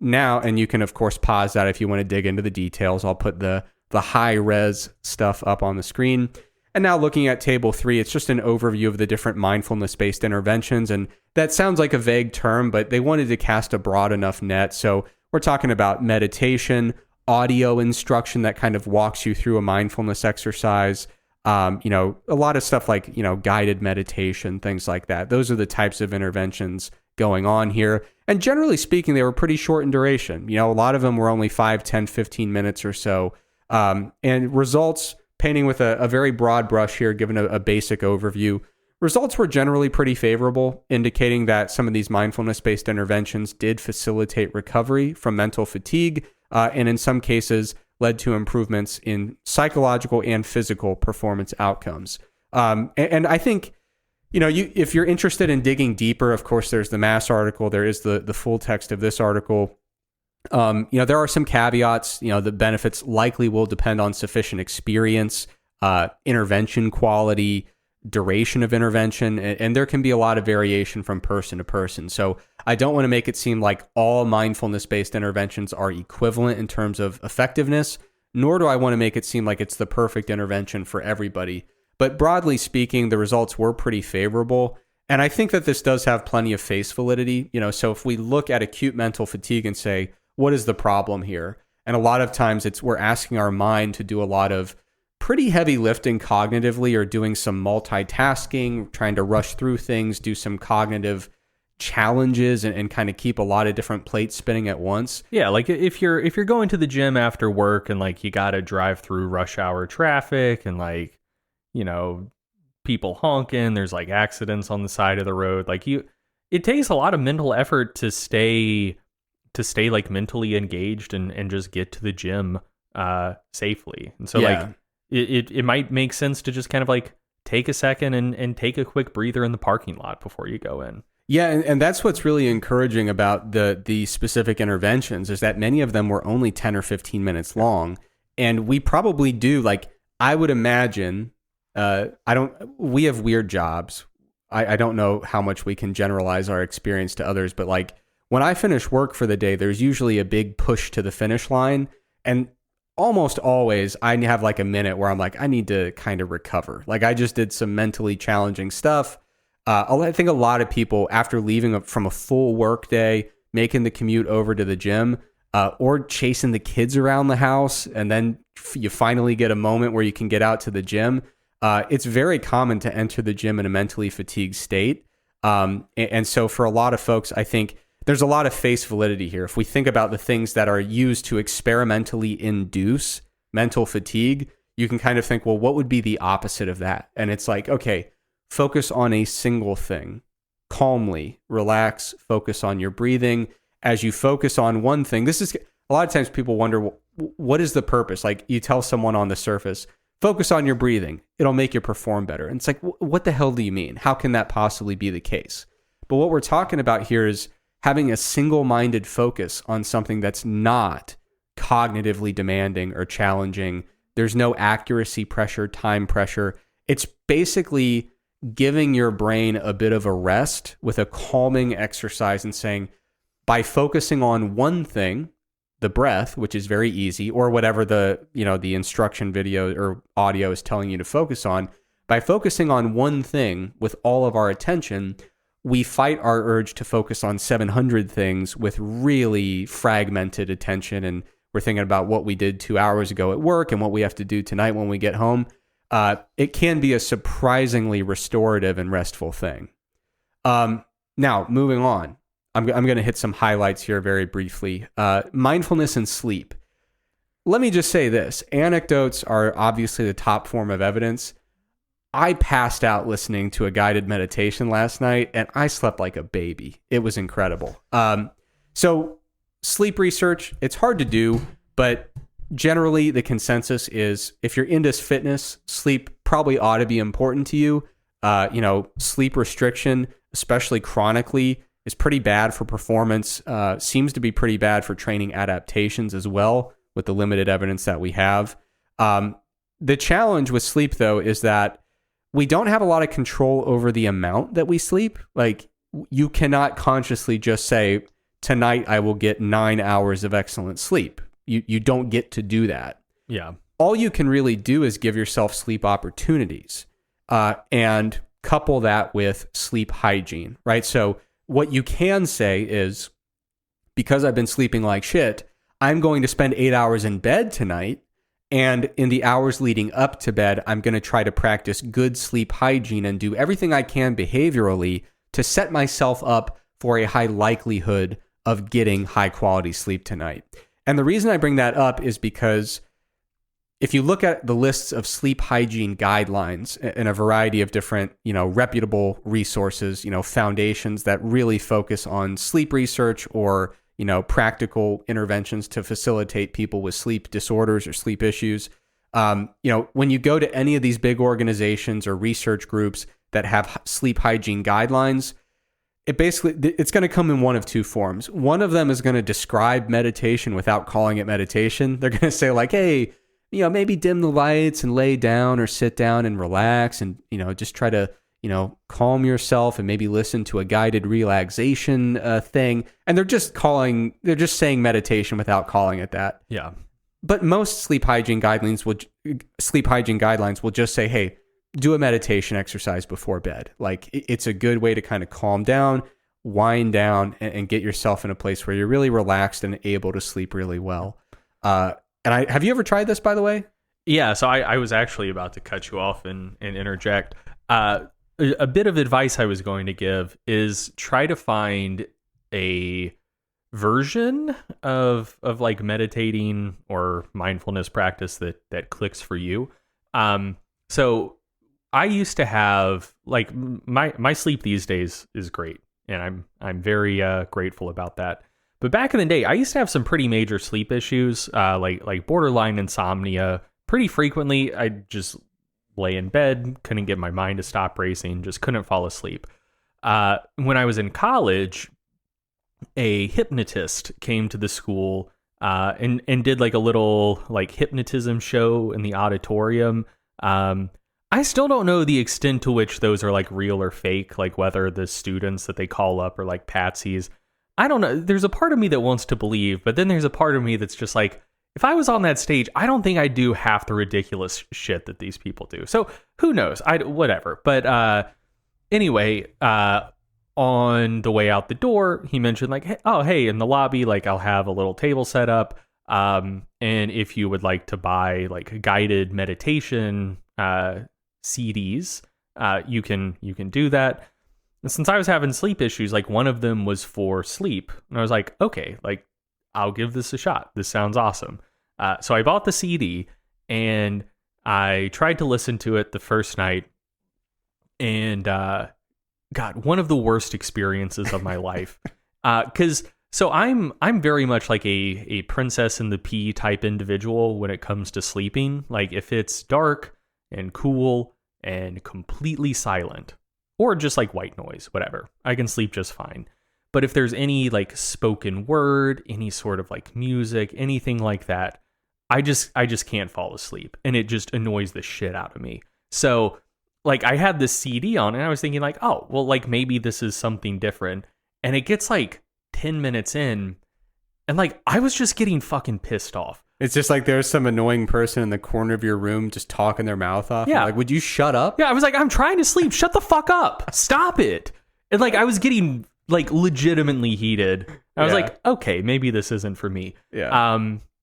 Now, and you can of course pause that if you want to dig into the details. I'll put the high res stuff up on the screen. And now looking at table 3, it's just an overview of the different mindfulness-based interventions. And that sounds like a vague term, but they wanted to cast a broad enough net. So we're talking about meditation, audio instruction that kind of walks you through a mindfulness exercise, a lot of stuff like, guided meditation, things like that. Those are the types of interventions going on here. And generally speaking, they were pretty short in duration. A lot of them were only 5, 10, 15 minutes or so. And results, painting with a very broad brush here, given a basic overview, results were generally pretty favorable, indicating that some of these mindfulness-based interventions did facilitate recovery from mental fatigue, and in some cases led to improvements in psychological and physical performance outcomes. And I think, if you're interested in digging deeper, of course, there's the Mass article, there is the full text of this article. There are some caveats. The benefits likely will depend on sufficient experience, intervention quality, duration of intervention, and there can be a lot of variation from person to person. So I don't want to make it seem like all mindfulness-based interventions are equivalent in terms of effectiveness, nor do I want to make it seem like it's the perfect intervention for everybody. But broadly speaking, the results were pretty favorable. And I think that this does have plenty of face validity. So if we look at acute mental fatigue and say, what is the problem here? And a lot of times we're asking our mind to do a lot of pretty heavy lifting cognitively, or doing some multitasking, trying to rush through things, do some cognitive challenges, and kind of keep a lot of different plates spinning at once. Yeah, like if you're going to the gym after work and like you got to drive through rush hour traffic and like, people honking, there's like accidents on the side of the road. Like it takes a lot of mental effort to stay like mentally engaged and just get to the gym safely. And so like it might make sense to just kind of like take a second and take a quick breather in the parking lot before you go in. Yeah, and that's what's really encouraging about the specific interventions, is that many of them were only 10 or 15 minutes long. And we probably do, like, I would imagine, we have weird jobs. I don't know how much we can generalize our experience to others, but like when I finish work for the day, there's usually a big push to the finish line. And almost always I have like a minute where I'm like, I need to kind of recover. Like I just did some mentally challenging stuff. I think a lot of people, after leaving from a full work day, making the commute over to the gym, or chasing the kids around the house, and then you finally get a moment where you can get out to the gym, it's very common to enter the gym in a mentally fatigued state. And so for a lot of folks, I think there's a lot of face validity here. If we think about the things that are used to experimentally induce mental fatigue, you can kind of think, well, what would be the opposite of that? And it's like, okay, focus on a single thing, calmly, relax, focus on your breathing. As you focus on one thing, this is a lot of times people wonder, well, what is the purpose? Like you tell someone on the surface, focus on your breathing, it'll make you perform better. And it's like, what the hell do you mean? How can that possibly be the case? But what we're talking about here is having a single-minded focus on something that's not cognitively demanding or challenging. There's no accuracy pressure, time pressure. It's basically giving your brain a bit of a rest with a calming exercise and saying, by focusing on one thing, the breath, which is very easy, or whatever the instruction video or audio is telling you to focus on, by focusing on one thing with all of our attention, we fight our urge to focus on 700 things with really fragmented attention. And we're thinking about what we did 2 hours ago at work and what we have to do tonight when we get home. It can be a surprisingly restorative and restful thing. Now, moving on, I'm going to hit some highlights here very briefly. Mindfulness and sleep. Let me just say this. Anecdotes are obviously the top form of evidence. I passed out listening to a guided meditation last night, and I slept like a baby. It was incredible. So sleep research, it's hard to do, but generally the consensus is if you're into fitness, sleep probably ought to be important to you. Sleep restriction, especially chronically, is pretty bad for performance, seems to be pretty bad for training adaptations as well, with the limited evidence that we have. The challenge with sleep, though, is that we don't have a lot of control over the amount that we sleep. Like, you cannot consciously just say, tonight I will get 9 hours of excellent sleep. You don't get to do that. Yeah. All you can really do is give yourself sleep opportunities, and couple that with sleep hygiene, right? So what you can say is, because I've been sleeping like shit, I'm going to spend 8 hours in bed tonight. And in the hours leading up to bed, I'm going to try to practice good sleep hygiene and do everything I can behaviorally to set myself up for a high likelihood of getting high quality sleep tonight. And the reason I bring that up is because if you look at the lists of sleep hygiene guidelines in a variety of different, reputable resources, foundations that really focus on sleep research or practical interventions to facilitate people with sleep disorders or sleep issues. When you go to any of these big organizations or research groups that have sleep hygiene guidelines, it's going to come in one of two forms. One of them is going to describe meditation without calling it meditation. They're going to say like, hey, maybe dim the lights and lay down or sit down and relax and, just try to, calm yourself and maybe listen to a guided relaxation thing. And they're just saying meditation without calling it that. Yeah. But most sleep hygiene guidelines will just say, hey, do a meditation exercise before bed. Like it's a good way to kind of calm down, wind down, and get yourself in a place where you're really relaxed and able to sleep really well. Have you ever tried this, by the way? Yeah. So I was actually about to cut you off and interject. A bit of advice I was going to give is try to find a version of like meditating or mindfulness practice that clicks for you. So I used to have like my sleep these days is great, and I'm very grateful about that. But back in the day, I used to have some pretty major sleep issues, like borderline insomnia. Pretty frequently, I just lay in bed, couldn't get my mind to stop racing, just couldn't fall asleep. When I was in college, a hypnotist came to the school and did like a little like hypnotism show in the auditorium. I still don't know the extent to which those are like real or fake, like whether the students that they call up are like patsies. I don't know. There's a part of me that wants to believe, but then there's a part of me that's just like, if I was on that stage, I don't think I'd do half the ridiculous shit that these people do. So who knows? Whatever. But anyway, on the way out the door, he mentioned like, hey, in the lobby, like I'll have a little table set up. And if you would like to buy like guided meditation CDs, you can do that. And since I was having sleep issues, like one of them was for sleep, and I was like, okay, like I'll give this a shot. This sounds awesome. So I bought the CD and I tried to listen to it the first night, and God, one of the worst experiences of my life. So I'm very much like a Princess and the Pea type individual when it comes to sleeping. Like if it's dark and cool and completely silent, or just like white noise, whatever, I can sleep just fine. But if there's any like spoken word, any sort of like music, anything like that, I just can't fall asleep, and it just annoys the shit out of me. So like I had this CD on and I was thinking like, oh, well, like maybe this is something different. And it gets like 10 minutes in and like I was just getting fucking pissed off. It's just like there's some annoying person in the corner of your room just talking their mouth off. Yeah. Like, would you shut up? Yeah, I was like, I'm trying to sleep. Shut the fuck up. Stop it. And like I was getting like legitimately heated. I was like, okay, maybe this isn't for me. Yeah.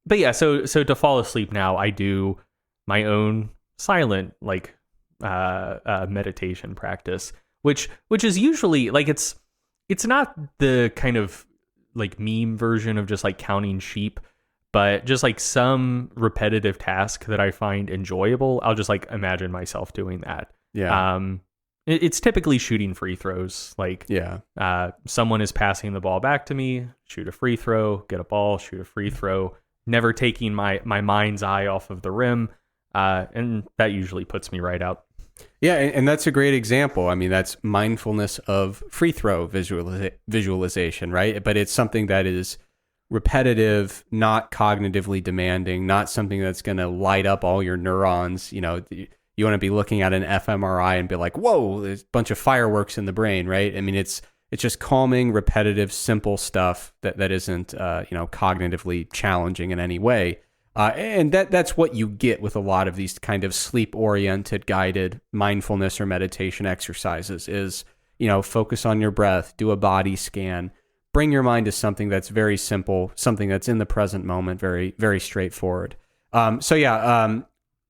But yeah, so to fall asleep now, I do my own silent like meditation practice, which is usually like it's not the kind of like meme version of just like counting sheep, but just like some repetitive task that I find enjoyable. I'll just like imagine myself doing that. Yeah. It's typically shooting free throws. Like, someone is passing the ball back to me, shoot a free throw, get a ball, shoot a free throw, never taking my mind's eye off of the rim. And that usually puts me right out. Yeah, and that's a great example. I mean, that's mindfulness of free throw visualization, right? But it's something that is repetitive, not cognitively demanding, not something that's going to light up all your neurons. You know, you want to be looking at an fMRI and be like, whoa, there's a bunch of fireworks in the brain, right? I mean, it's just calming, repetitive, simple stuff that isn't, cognitively challenging in any way. And that's what you get with a lot of these kind of sleep-oriented guided mindfulness or meditation exercises is, focus on your breath, do a body scan, bring your mind to something that's very simple, something that's in the present moment, very, very straightforward.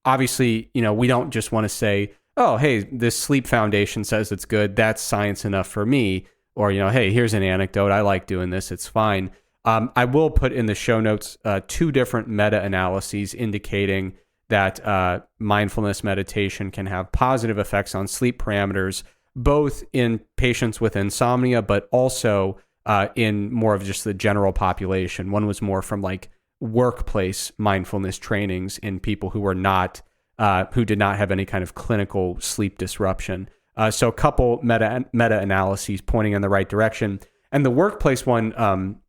Obviously, we don't just want to say, oh, hey, this sleep foundation says it's good. That's science enough for me. Or, hey, here's an anecdote. I like doing this. It's fine. I will put in the show notes 2 different meta-analyses indicating that mindfulness meditation can have positive effects on sleep parameters, both in patients with insomnia, but also in more of just the general population. One was more from like workplace mindfulness trainings in people who were not, who did not have any kind of clinical sleep disruption. So a couple meta-analyses pointing in the right direction. And the workplace one,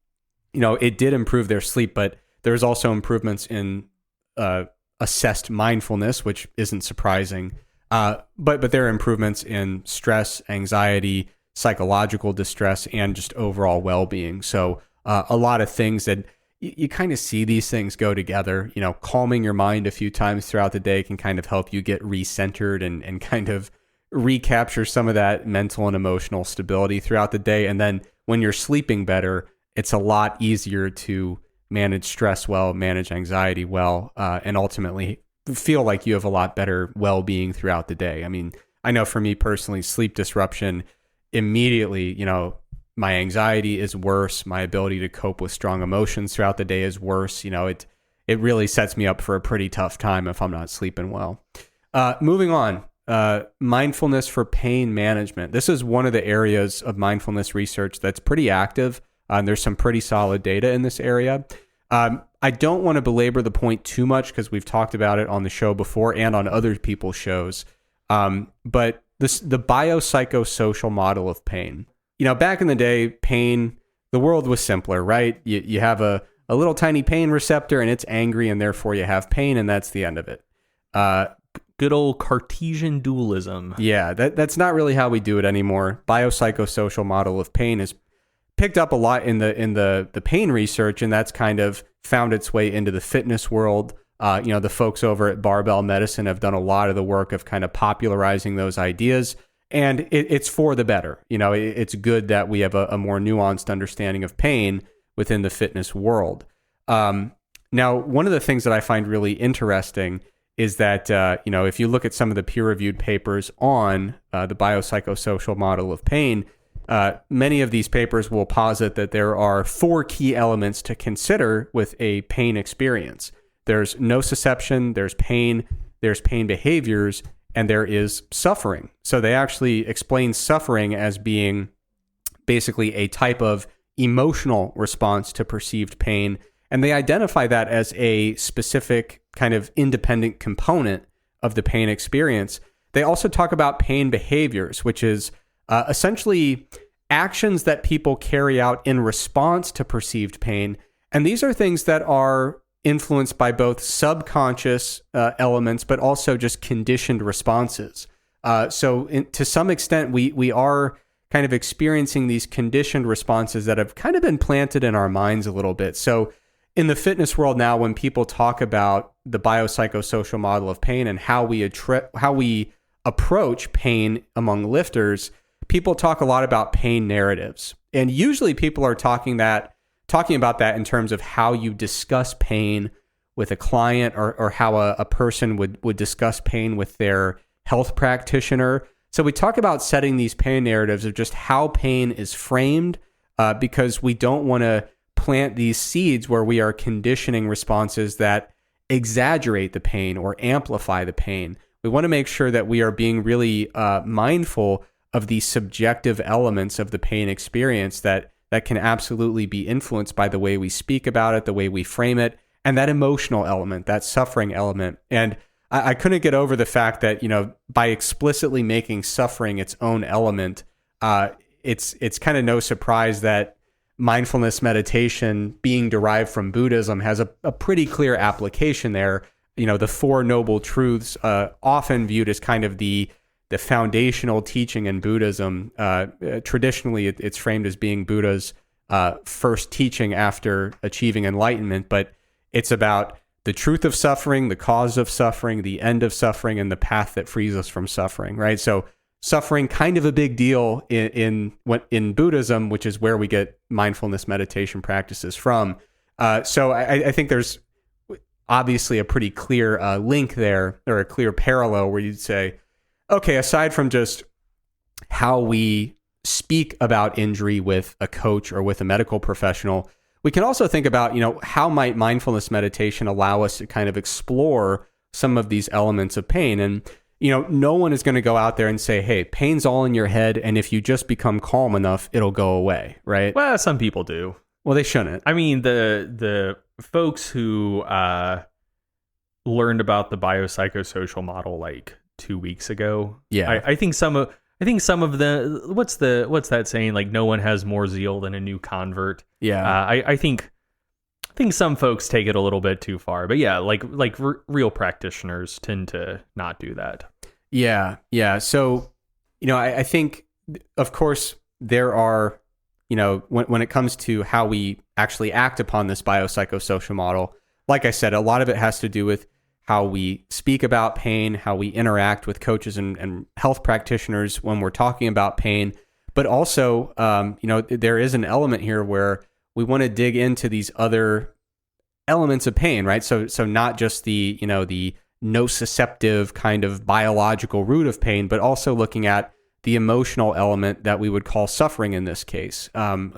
it did improve their sleep, but there's also improvements in assessed mindfulness, which isn't surprising. But there are improvements in stress, anxiety, psychological distress, and just overall well-being. So a lot of things that you kind of see these things go together. Calming your mind a few times throughout the day can kind of help you get recentered and kind of recapture some of that mental and emotional stability throughout the day. And then when you're sleeping better, it's a lot easier to manage stress well, manage anxiety well, and ultimately feel like you have a lot better well-being throughout the day. I mean, I know for me personally, sleep disruption immediately, my anxiety is worse. My ability to cope with strong emotions throughout the day is worse. It really sets me up for a pretty tough time if I'm not sleeping well. Moving on. Mindfulness for pain management. This is one of the areas of mindfulness research that's pretty active. There's some pretty solid data in this area. I don't want to belabor the point too much because we've talked about it on the show before and on other people's shows. But the biopsychosocial model of pain. Back in the day, pain, the world was simpler, right? You have a little tiny pain receptor and it's angry and therefore you have pain and that's the end of it. Good old Cartesian dualism. Yeah, that's not really how we do it anymore. Biopsychosocial model of pain is picked up a lot in the pain research, and that's kind of found its way into the fitness world. The folks over at Barbell Medicine have done a lot of the work of kind of popularizing those ideas, and it's for the better. It's good that we have a more nuanced understanding of pain within the fitness world. Now, one of the things that I find really interesting is that, if you look at some of the peer-reviewed papers on the biopsychosocial model of pain, many of these papers will posit that there are 4 key elements to consider with a pain experience. There's nociception, there's pain behaviors, and there is suffering. So they actually explain suffering as being basically a type of emotional response to perceived pain, and they identify that as a specific kind of independent component of the pain experience. They also talk about pain behaviors, which is essentially actions that people carry out in response to perceived pain. And these are things that are influenced by both subconscious elements, but also just conditioned responses. To some extent, we are kind of experiencing these conditioned responses that have kind of been planted in our minds a little bit. So in the fitness world now, when people talk about the biopsychosocial model of pain and how we approach pain among lifters, people talk a lot about pain narratives. And usually people are talking about that in terms of how you discuss pain with a client or how a person would discuss pain with their health practitioner. So we talk about setting these pain narratives of just how pain is framed, because we don't want to plant these seeds where we are conditioning responses that exaggerate the pain or amplify the pain. We want to make sure that we are being really mindful of the subjective elements of the pain experience that can absolutely be influenced by the way we speak about it, the way we frame it, and that emotional element, that suffering element. And I couldn't get over the fact that, by explicitly making suffering its own element, it's kind of no surprise that mindfulness meditation, being derived from Buddhism, has a pretty clear application there. The 4 noble truths, often viewed as kind of the foundational teaching in Buddhism. Traditionally, it's framed as being Buddha's first teaching after achieving enlightenment, but it's about the truth of suffering, the cause of suffering, the end of suffering, and the path that frees us from suffering, right? So suffering, kind of a big deal in Buddhism, which is where we get mindfulness meditation practices from. So I think there's obviously a pretty clear link there, or a clear parallel where you'd say, okay, aside from just how we speak about injury with a coach or with a medical professional, we can also think about, how might mindfulness meditation allow us to kind of explore some of these elements of pain. And, no one is going to go out there and say, hey, pain's all in your head, and if you just become calm enough, it'll go away, right? Well, some people do. Well, they shouldn't. I mean, the folks who learned about the biopsychosocial model like 2 weeks ago. Yeah. I think some of I think some of what's that saying? Like, no one has more zeal than a new convert. Yeah. I think some folks take it a little bit too far, but yeah, like real practitioners tend to not do that. Yeah. So, I think, of course, there are, when it comes to how we actually act upon this biopsychosocial model, like I said, a lot of it has to do with how we speak about pain, how we interact with coaches and health practitioners when we're talking about pain. But also, there is an element here where we want to dig into these other elements of pain, right? So not just the nociceptive kind of biological root of pain, but also looking at the emotional element that we would call suffering in this case,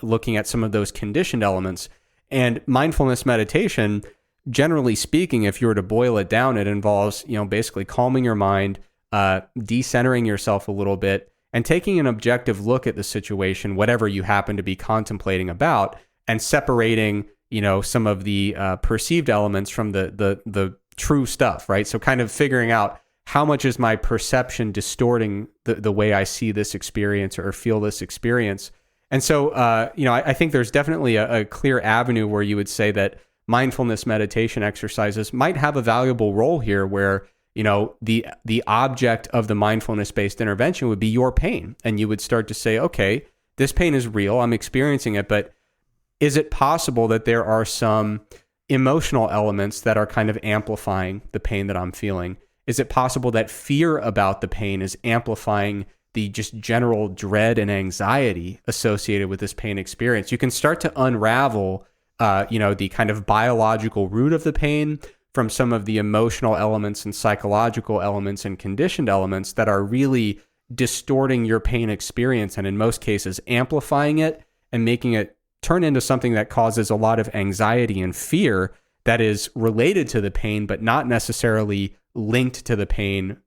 looking at some of those conditioned elements. And mindfulness meditation, generally speaking, if you were to boil it down, it involves, basically calming your mind, decentering yourself a little bit, and taking an objective look at the situation, whatever you happen to be contemplating about, and separating, some of the perceived elements from the true stuff, right? So kind of figuring out how much is my perception distorting the way I see this experience or feel this experience. And so, I think there's definitely a clear avenue where you would say that mindfulness meditation exercises might have a valuable role here where, the object of the mindfulness-based intervention would be your pain. And you would start to say, okay, this pain is real, I'm experiencing it, but is it possible that there are some emotional elements that are kind of amplifying the pain that I'm feeling? Is it possible that fear about the pain is amplifying the just general dread and anxiety associated with this pain experience? You can start to unravel, the kind of biological root of the pain from some of the emotional elements and psychological elements and conditioned elements that are really distorting your pain experience and in most cases amplifying it and making it turn into something that causes a lot of anxiety and fear that is related to the pain, but not necessarily linked to the pain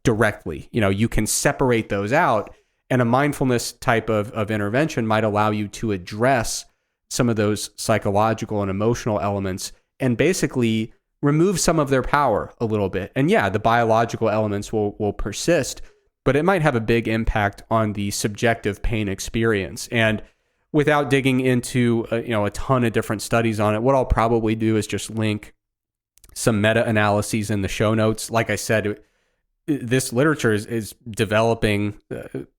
directly. You can separate those out, and a mindfulness type of intervention might allow you to address some of those psychological and emotional elements and basically remove some of their power a little bit. And yeah, the biological elements will persist, but it might have a big impact on the subjective pain experience. And without digging into a ton of different studies on it, what I'll probably do is just link some meta-analyses in the show notes. Like I said, this literature is developing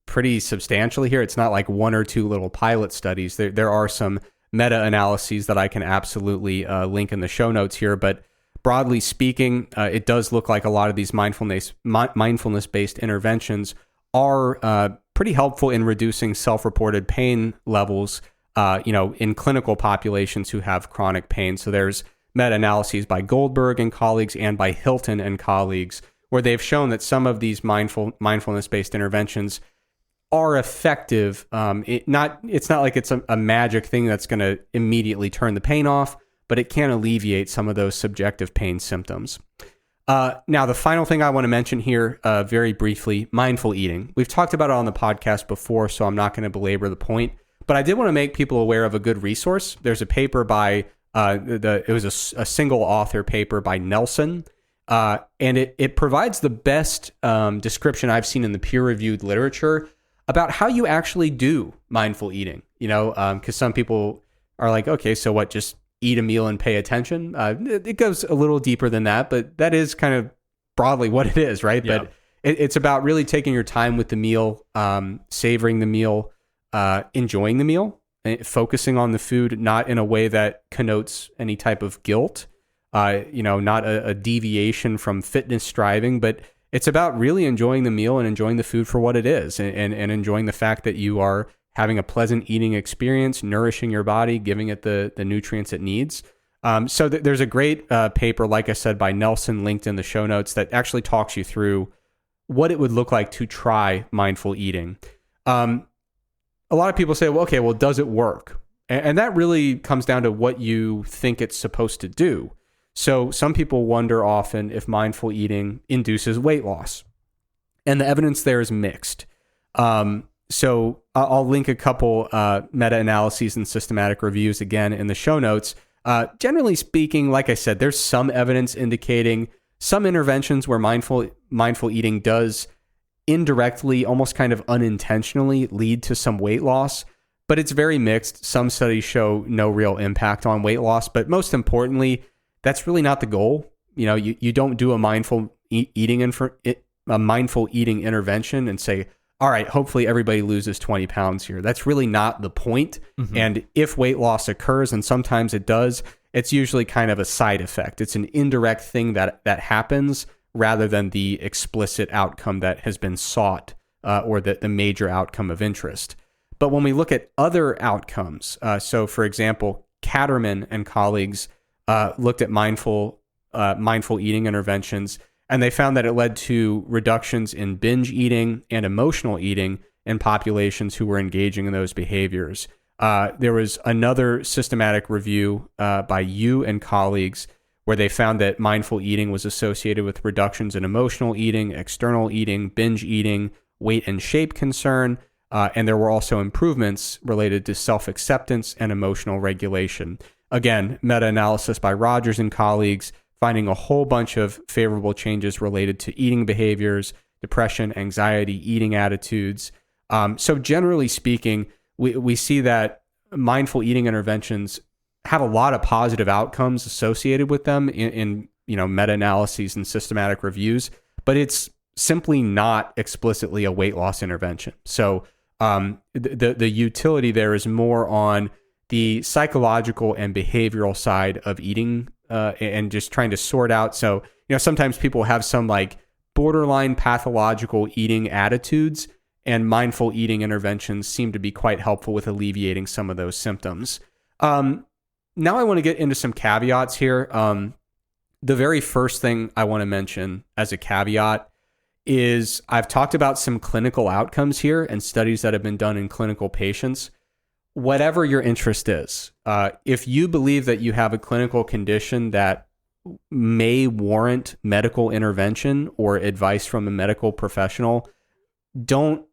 pretty substantially here. It's not like one or two little pilot studies. There are some meta-analyses that I can absolutely link in the show notes here. But broadly speaking, it does look like a lot of these mindfulness-based interventions are pretty helpful in reducing self-reported pain levels, in clinical populations who have chronic pain. So there's meta-analyses by Goldberg and colleagues and by Hilton and colleagues where they've shown that some of these mindfulness-based interventions are effective. It's not like it's a magic thing that's going to immediately turn the pain off, but it can alleviate some of those subjective pain symptoms. Now, the final thing I want to mention here very briefly, mindful eating. We've talked about it on the podcast before, so I'm not going to belabor the point, but I did want to make people aware of a good resource. There's a paper by, it was a single author paper by Nelson, and it provides the best description I've seen in the peer-reviewed literature about how you actually do mindful eating, because some people are like, okay, so what, just eat a meal and pay attention? It goes a little deeper than that, but that is kind of broadly what it is, right? Yeah. But it's about really taking your time with the meal, savoring the meal, enjoying the meal, focusing on the food, not in a way that connotes any type of guilt, not a deviation from fitness striving, but it's about really enjoying the meal and enjoying the food for what it is, and enjoying the fact that you are having a pleasant eating experience, nourishing your body, giving it the nutrients it needs. So there's a great paper, like I said, by Nelson, linked in the show notes, that actually talks you through what it would look like to try mindful eating. A lot of people say, well, does it work? And that really comes down to what you think it's supposed to do. So some people wonder often if mindful eating induces weight loss, and the evidence there is mixed. So I'll link a couple meta-analyses and systematic reviews again in the show notes. Generally speaking, like I said, there's some evidence indicating some interventions where mindful eating does indirectly, almost kind of unintentionally lead to some weight loss, but it's very mixed. Some studies show no real impact on weight loss, but most importantly, that's really not the goal. You don't do a mindful eating intervention and say, all right, hopefully everybody loses 20 pounds here. That's really not the point. Mm-hmm. And if weight loss occurs, and sometimes it does, it's usually kind of a side effect. It's an indirect thing that happens rather than the explicit outcome that has been sought or the major outcome of interest. But when we look at other outcomes, so for example, Katterman and colleagues looked at mindful eating interventions, and they found that it led to reductions in binge eating and emotional eating in populations who were engaging in those behaviors. There was another systematic review by Yu and colleagues where they found that mindful eating was associated with reductions in emotional eating, external eating, binge eating, weight and shape concern, and there were also improvements related to self-acceptance and emotional regulation. Again, meta-analysis by Rogers and colleagues, finding a whole bunch of favorable changes related to eating behaviors, depression, anxiety, eating attitudes. So generally speaking, we see that mindful eating interventions have a lot of positive outcomes associated with them in meta-analyses and systematic reviews, but it's simply not explicitly a weight loss intervention. So the utility there is more on the psychological and behavioral side of eating and just trying to sort out. So, sometimes people have some like borderline pathological eating attitudes, and mindful eating interventions seem to be quite helpful with alleviating some of those symptoms. Now I want to get into some caveats here. The very first thing I want to mention as a caveat is I've talked about some clinical outcomes here and studies that have been done in clinical patients. Whatever your interest is, if you believe that you have a clinical condition that may warrant medical intervention or advice from a medical professional, don't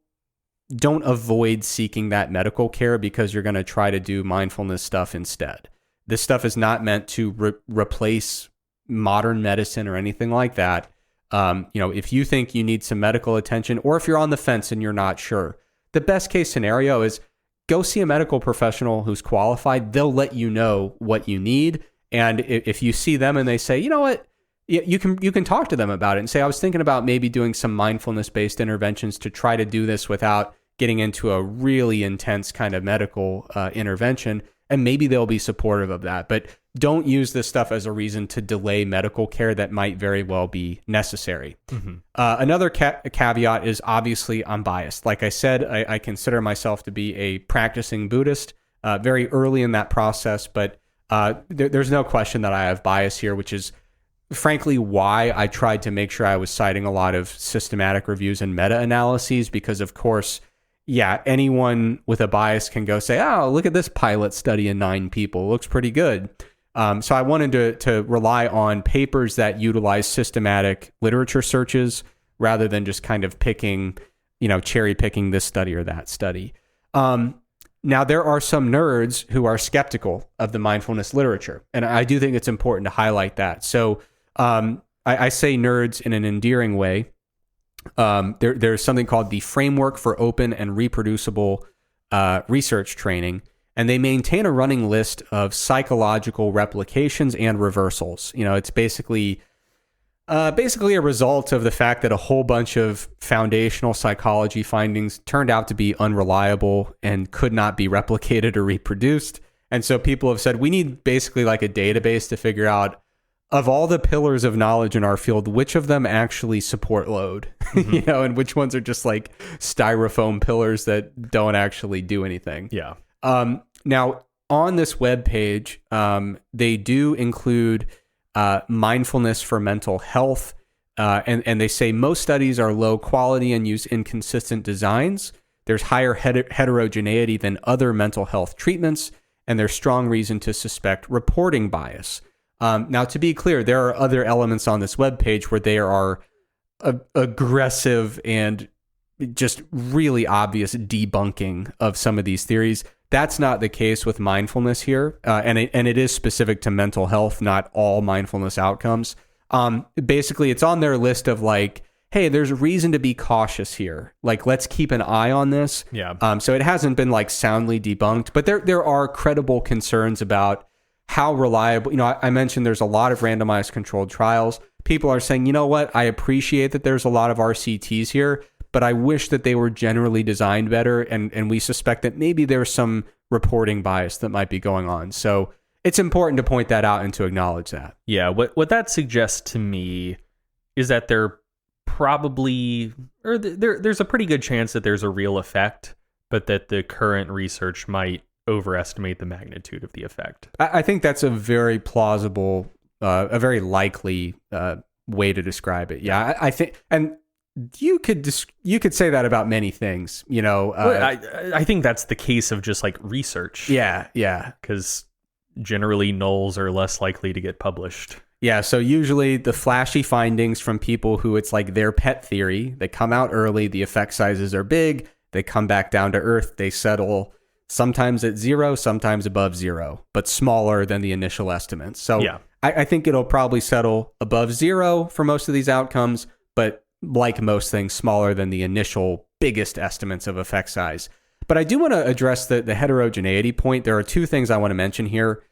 avoid seeking that medical care because you're going to try to do mindfulness stuff instead. This stuff is not meant to replace modern medicine or anything like that. If you think you need some medical attention, or if you're on the fence and you're not sure, the best case scenario is go see a medical professional who's qualified. They'll let you know what you need. And if you see them and they say, you know what, you can talk to them about it and say, I was thinking about maybe doing some mindfulness-based interventions to try to do this without getting into a really intense kind of medical intervention. And maybe they'll be supportive of that. But don't use this stuff as a reason to delay medical care that might very well be necessary. Mm-hmm. Another caveat is obviously I'm biased. Like I said, I consider myself to be a practicing Buddhist very early in that process, but there's no question that I have bias here, which is frankly why I tried to make sure I was citing a lot of systematic reviews and meta-analyses, because of course, anyone with a bias can go say, oh, look at this pilot study in 9 people. It looks pretty good. So I wanted to rely on papers that utilize systematic literature searches rather than just kind of cherry picking this study or that study. Now, there are some nerds who are skeptical of the mindfulness literature, and I do think it's important to highlight that. So I say nerds in an endearing way. There's something called the Framework for Open and Reproducible Research Training, and they maintain a running list of psychological replications and reversals. It's basically a result of the fact that a whole bunch of foundational psychology findings turned out to be unreliable and could not be replicated or reproduced. And so people have said, we need basically like a database to figure out, of all the pillars of knowledge in our field, which of them actually support load, mm-hmm. And which ones are just like styrofoam pillars that don't actually do anything. Yeah. Now, on this webpage, they do include mindfulness for mental health, and they say most studies are low quality and use inconsistent designs. There's higher heterogeneity than other mental health treatments, and there's strong reason to suspect reporting bias. Now, to be clear, there are other elements on this webpage where they are aggressive and just really obvious debunking of some of these theories. That's not the case with mindfulness here, and it is specific to mental health, not all mindfulness outcomes. Basically, it's on their list of like, hey, there's a reason to be cautious here. Like, let's keep an eye on this. Yeah. So it hasn't been like soundly debunked, but there are credible concerns about how reliable, I mentioned there's a lot of randomized controlled trials. People are saying, you know what, I appreciate that there's a lot of RCTs here, but I wish that they were generally designed better. And we suspect that maybe there's some reporting bias that might be going on. So it's important to point that out and to acknowledge that. Yeah. What that suggests to me is that there's a pretty good chance that there's a real effect, but that the current research might overestimate the magnitude of the effect. I think that's a very plausible, a very likely way to describe it. Yeah, I think, and you could say that about many things. I think that's the case of just like research. Yeah. Because generally nulls are less likely to get published. Yeah, so usually the flashy findings from people who it's like their pet theory, they come out early, the effect sizes are big, they come back down to earth, they settle sometimes at 0, sometimes above 0, but smaller than the initial estimates. So yeah. I think it'll probably settle above 0 for most of these outcomes, but like most things, smaller than the initial biggest estimates of effect size. But I do want to address the heterogeneity point. There are two things I want to mention here.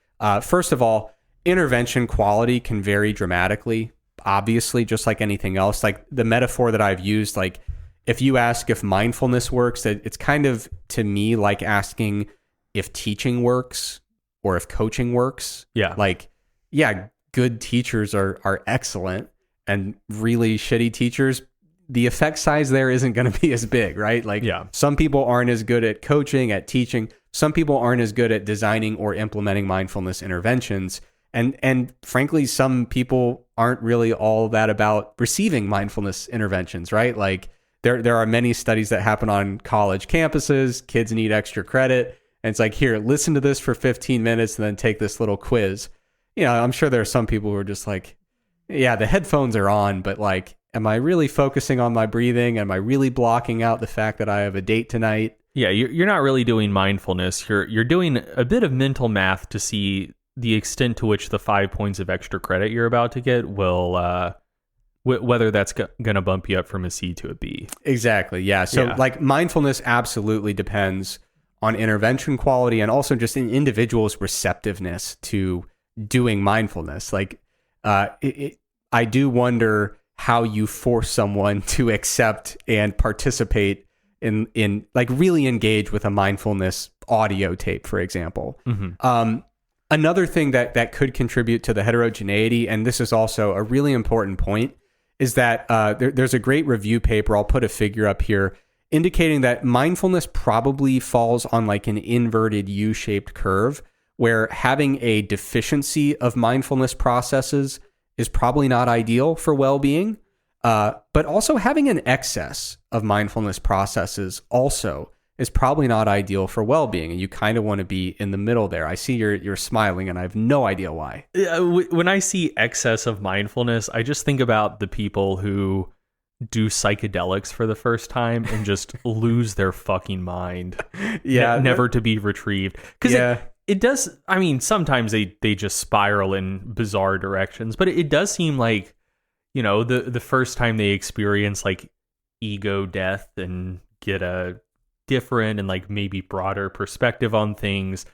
First of all, intervention quality can vary dramatically, obviously, just like anything else. Like the metaphor that I've used, like if you ask if mindfulness works, it's kind of, to me, like asking if teaching works or if coaching works. Yeah. Like, yeah, good teachers are excellent, and really shitty teachers, the effect size there isn't going to be as big, right? Like, yeah. Some people aren't as good at coaching, at teaching. Some people aren't as good at designing or implementing mindfulness interventions. And frankly, some people aren't really all that about receiving mindfulness interventions, right? Like there are many studies that happen on college campuses. Kids need extra credit. And it's like, here, listen to this for 15 minutes and then take this little quiz. I'm sure there are some people who are just like, yeah, the headphones are on, but like, am I really focusing on my breathing? Am I really blocking out the fact that I have a date tonight? Yeah, you're not really doing mindfulness. You're doing a bit of mental math to see the extent to which the 5 points of extra credit you're about to get will, whether that's going to bump you up from a C to a B. Exactly. Yeah. So like mindfulness absolutely depends on intervention quality and also just an individual's receptiveness to doing mindfulness. Like, I do wonder how you force someone to accept and participate in like really engage with a mindfulness audio tape, for example. Mm-hmm. Another thing that could contribute to the heterogeneity, and this is also a really important point, is that there's a great review paper, I'll put a figure up here, indicating that mindfulness probably falls on like an inverted U-shaped curve, where having a deficiency of mindfulness processes is probably not ideal for well-being, but also having an excess of mindfulness processes also is probably not ideal for well-being, and you kind of want to be in the middle there. I see you're smiling, and I have no idea why. When I see excess of mindfulness, I just think about the people who do psychedelics for the first time and just lose their fucking mind. Yeah, never to be retrieved. Because it does. I mean, sometimes they just spiral in bizarre directions, but it does seem like, the first time they experience like ego death and get a different and like maybe broader perspective on things,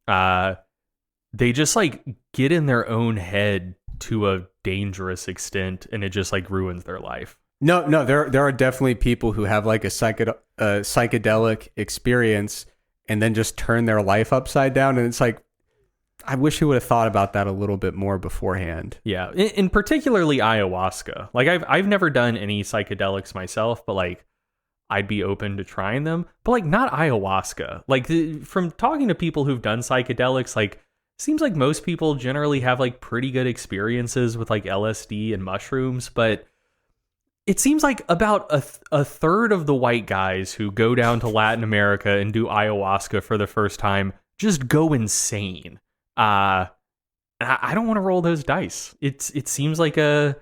they just like get in their own head to a dangerous extent, and it just like ruins their life. No, there are definitely people who have like a psychedelic experience and then just turn their life upside down, and it's like, I wish you would have thought about that a little bit more beforehand. Yeah, in particularly ayahuasca. Like I've never done any psychedelics myself, but like I'd be open to trying them, but like not ayahuasca. Like from talking to people who've done psychedelics, like seems like most people generally have like pretty good experiences with like LSD and mushrooms, but it seems like about a third of the white guys who go down to Latin America and do ayahuasca for the first time just go insane. I don't want to roll those dice. It seems like it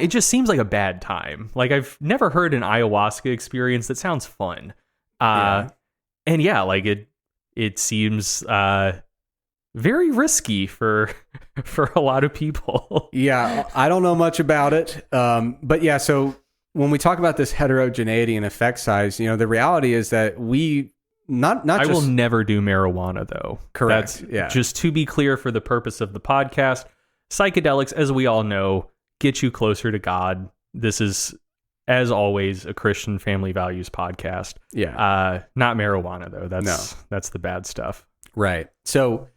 just seems like a bad time. Like I've never heard an ayahuasca experience that sounds fun. And yeah, like it seems very risky for for a lot of people. Yeah, I don't know much about it. But yeah, so when we talk about this heterogeneity and effect size, the reality is that we I will never do marijuana, though. Correct. Just to be clear, for the purpose of the podcast, psychedelics, as we all know, get you closer to God. This is, as always, a Christian family values podcast. Yeah. Not marijuana, though. That's the bad stuff. Right. So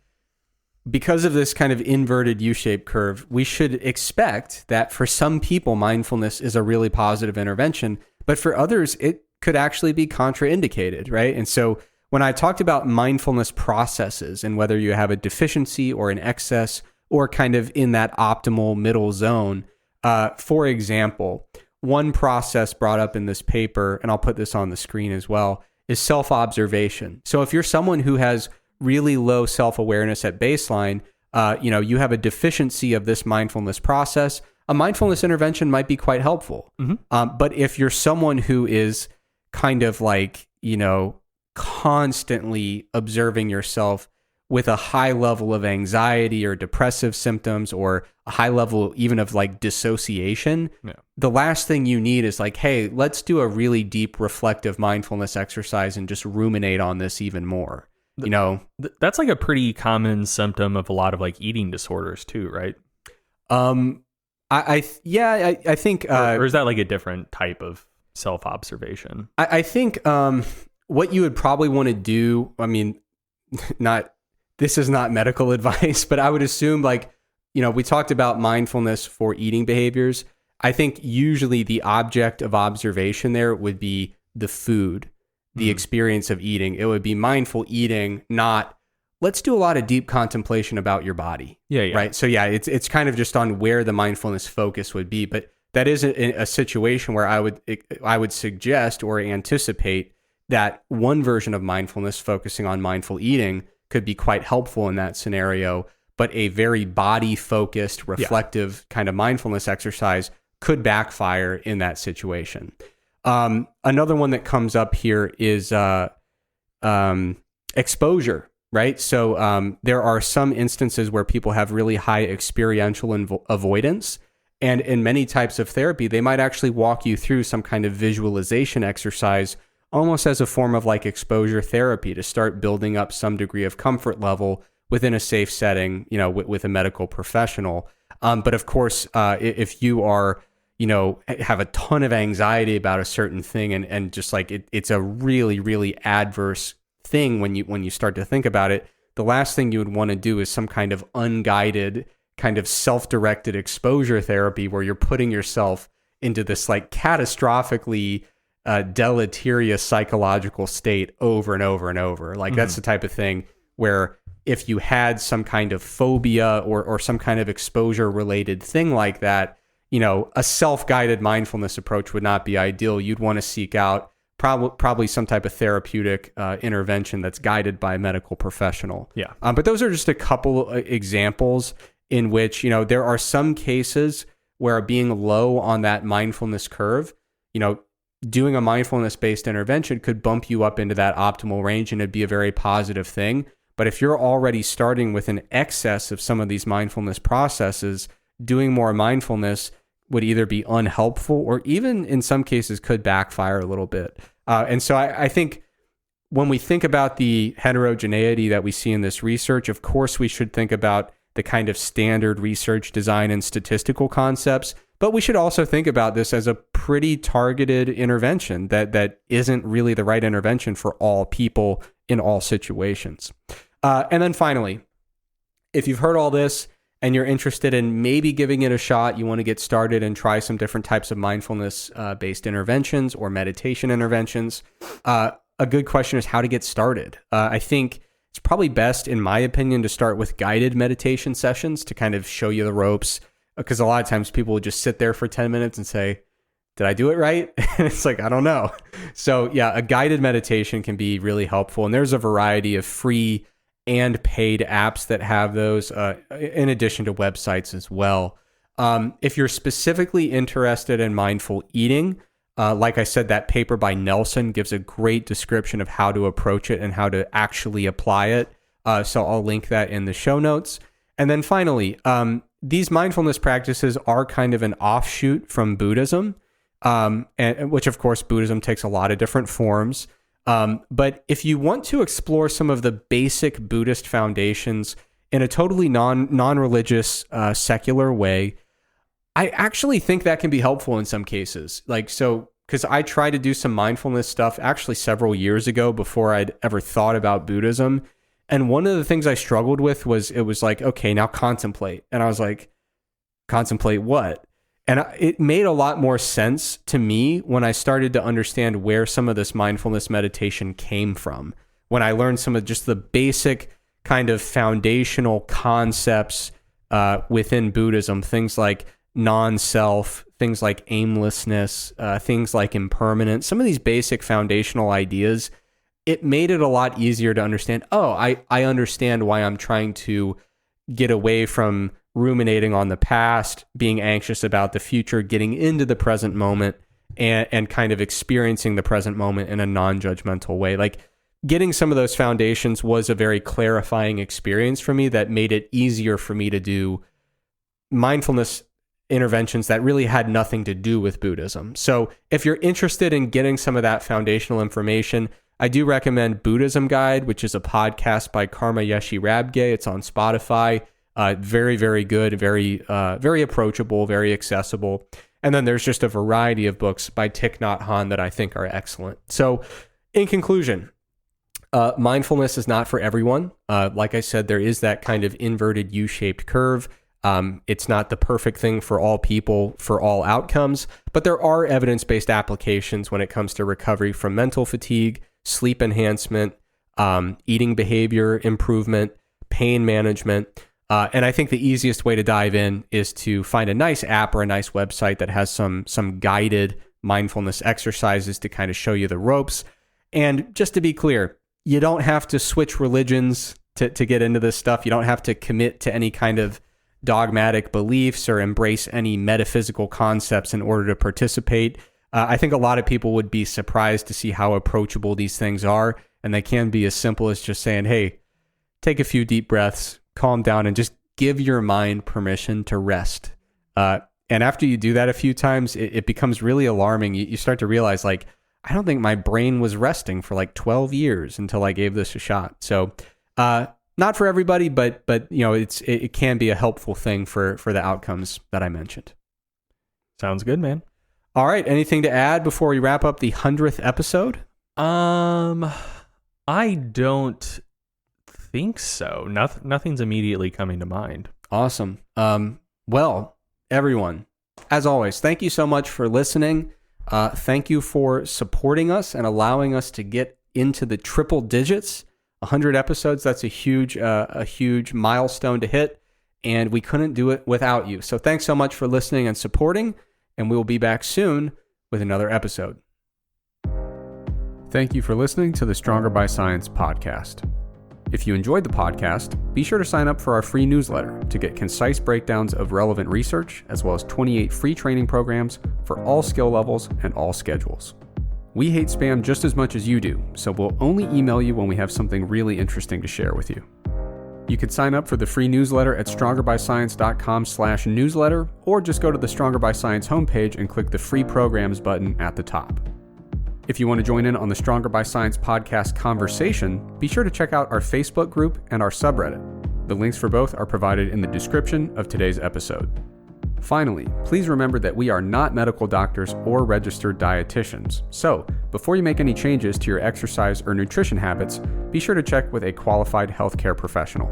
because of this kind of inverted U-shaped curve, we should expect that for some people, mindfulness is a really positive intervention, but for others, it could actually be contraindicated, right? And so when I talked about mindfulness processes and whether you have a deficiency or an excess or kind of in that optimal middle zone, for example, one process brought up in this paper, and I'll put this on the screen as well, is self-observation. So if you're someone who has really low self-awareness at baseline, you have a deficiency of this mindfulness process, a mindfulness intervention might be quite helpful. Mm-hmm. But if you're someone who is kind of like, constantly observing yourself with a high level of anxiety or depressive symptoms or a high level even of like dissociation, the last thing you need is like, hey, let's do a really deep reflective mindfulness exercise and just ruminate on this even more. That's like a pretty common symptom of a lot of like eating disorders too, right? I think, or is that like a different type of self-observation? I think what you would probably want to do, this is not medical advice, but I would assume we talked about mindfulness for eating behaviors. I think usually the object of observation there would be the food, the experience of eating. It would be mindful eating, not let's do a lot of deep contemplation about your body. Yeah. Right. So yeah, it's kind of just on where the mindfulness focus would be, but that is a situation where I would suggest or anticipate that one version of mindfulness focusing on mindful eating could be quite helpful in that scenario, but a very body-focused, reflective kind of mindfulness exercise could backfire in that situation. Another one that comes up here is exposure, right? So there are some instances where people have really high experiential avoidance. And in many types of therapy, they might actually walk you through some kind of visualization exercise, almost as a form of like exposure therapy to start building up some degree of comfort level within a safe setting, with a medical professional. But of course, if you are, have a ton of anxiety about a certain thing and just like it's a really, really adverse thing when you start to think about it, the last thing you would want to do is some kind of unguided kind of self-directed exposure therapy where you're putting yourself into this like catastrophically deleterious psychological state over and over and over. Like that's the type of thing where if you had some kind of phobia or some kind of exposure related thing like that, a self-guided mindfulness approach would not be ideal. You'd want to seek out probably some type of therapeutic intervention that's guided by a medical professional. Yeah. But those are just a couple examples in which, there are some cases where being low on that mindfulness curve, doing a mindfulness-based intervention could bump you up into that optimal range and it'd be a very positive thing. But if you're already starting with an excess of some of these mindfulness processes, doing more mindfulness would either be unhelpful or even in some cases could backfire a little bit. And so I think when we think about the heterogeneity that we see in this research, of course, we should think about the kind of standard research design and statistical concepts, but we should also think about this as a pretty targeted intervention that isn't really the right intervention for all people in all situations. And then finally, if you've heard all this and you're interested in maybe giving it a shot, you want to get started and try some different types of mindfulness-based interventions or meditation interventions, a good question is how to get started. I think it's probably best, in my opinion, to start with guided meditation sessions to kind of show you the ropes, because a lot of times people will just sit there for 10 minutes and say, did I do it right? And it's like, I don't know. So yeah, a guided meditation can be really helpful. And there's a variety of free and paid apps that have those, in addition to websites as well. If you're specifically interested in mindful eating, like I said, that paper by Nelson gives a great description of how to approach it and how to actually apply it. So I'll link that in the show notes. And then finally, these mindfulness practices are kind of an offshoot from Buddhism, and which of course Buddhism takes a lot of different forms. But if you want to explore some of the basic Buddhist foundations in a totally non-religious, secular way, I actually think that can be helpful in some cases. Because I tried to do some mindfulness stuff actually several years ago before I'd ever thought about Buddhism. And one of the things I struggled with was, it was like, okay, now contemplate. And I was like, contemplate what? And it made a lot more sense to me when I started to understand where some of this mindfulness meditation came from. When I learned some of just the basic kind of foundational concepts within Buddhism, things like non-self, things like aimlessness, things like impermanence, some of these basic foundational ideas, it made it a lot easier to understand, I understand why I'm trying to get away from ruminating on the past, being anxious about the future, getting into the present moment, and kind of experiencing the present moment in a non-judgmental way. Like, getting some of those foundations was a very clarifying experience for me that made it easier for me to do mindfulness interventions that really had nothing to do with Buddhism. So if you're interested in getting some of that foundational information, I do recommend Buddhism Guide, which is a podcast by Karma Yeshi Rabge. It's on Spotify. Very, very good, very approachable, very accessible. And then there's just a variety of books by Thich Nhat Hanh that I think are excellent. So in conclusion, mindfulness is not for everyone. Like I said, there is that kind of inverted U-shaped curve. It's not the perfect thing for all people, for all outcomes, but there are evidence-based applications when it comes to recovery from mental fatigue, sleep enhancement, eating behavior improvement, pain management. And I think the easiest way to dive in is to find a nice app or a nice website that has some guided mindfulness exercises to kind of show you the ropes. And just to be clear, you don't have to switch religions to get into this stuff. You don't have to commit to any kind of dogmatic beliefs or embrace any metaphysical concepts in order to participate. I think a lot of people would be surprised to see how approachable these things are, and they can be as simple as just saying, hey, take a few deep breaths, calm down, and just give your mind permission to rest. And after you do that a few times, it becomes really alarming. You start to realize, like, I don't think my brain was resting for like 12 years until I gave this a shot. So not for everybody, but you know, it can be a helpful thing for the outcomes that I mentioned. Sounds good, man. All right. Anything to add before we wrap up the 100th episode? I don't think so. Nothing's immediately coming to mind. Awesome. Well, everyone, as always, thank you so much for listening. Thank you for supporting us and allowing us to get into the triple digits. 100 episodes, that's a huge milestone to hit, and we couldn't do it without you. So thanks so much for listening and supporting, and we will be back soon with another episode. Thank you for listening to the Stronger by Science podcast. If you enjoyed the podcast, be sure to sign up for our free newsletter to get concise breakdowns of relevant research, as well as 28 free training programs for all skill levels and all schedules. We hate spam just as much as you do, so we'll only email you when we have something really interesting to share with you. You can sign up for the free newsletter at strongerbyscience.com/newsletter, or just go to the Stronger by Science homepage and click the free programs button at the top. If you want to join in on the Stronger by Science podcast conversation, be sure to check out our Facebook group and our subreddit. The links for both are provided in the description of today's episode. Finally, please remember that we are not medical doctors or registered dietitians. So, before you make any changes to your exercise or nutrition habits, be sure to check with a qualified healthcare professional.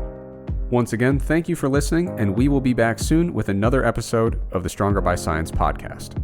Once again, thank you for listening, and we will be back soon with another episode of the Stronger by Science podcast.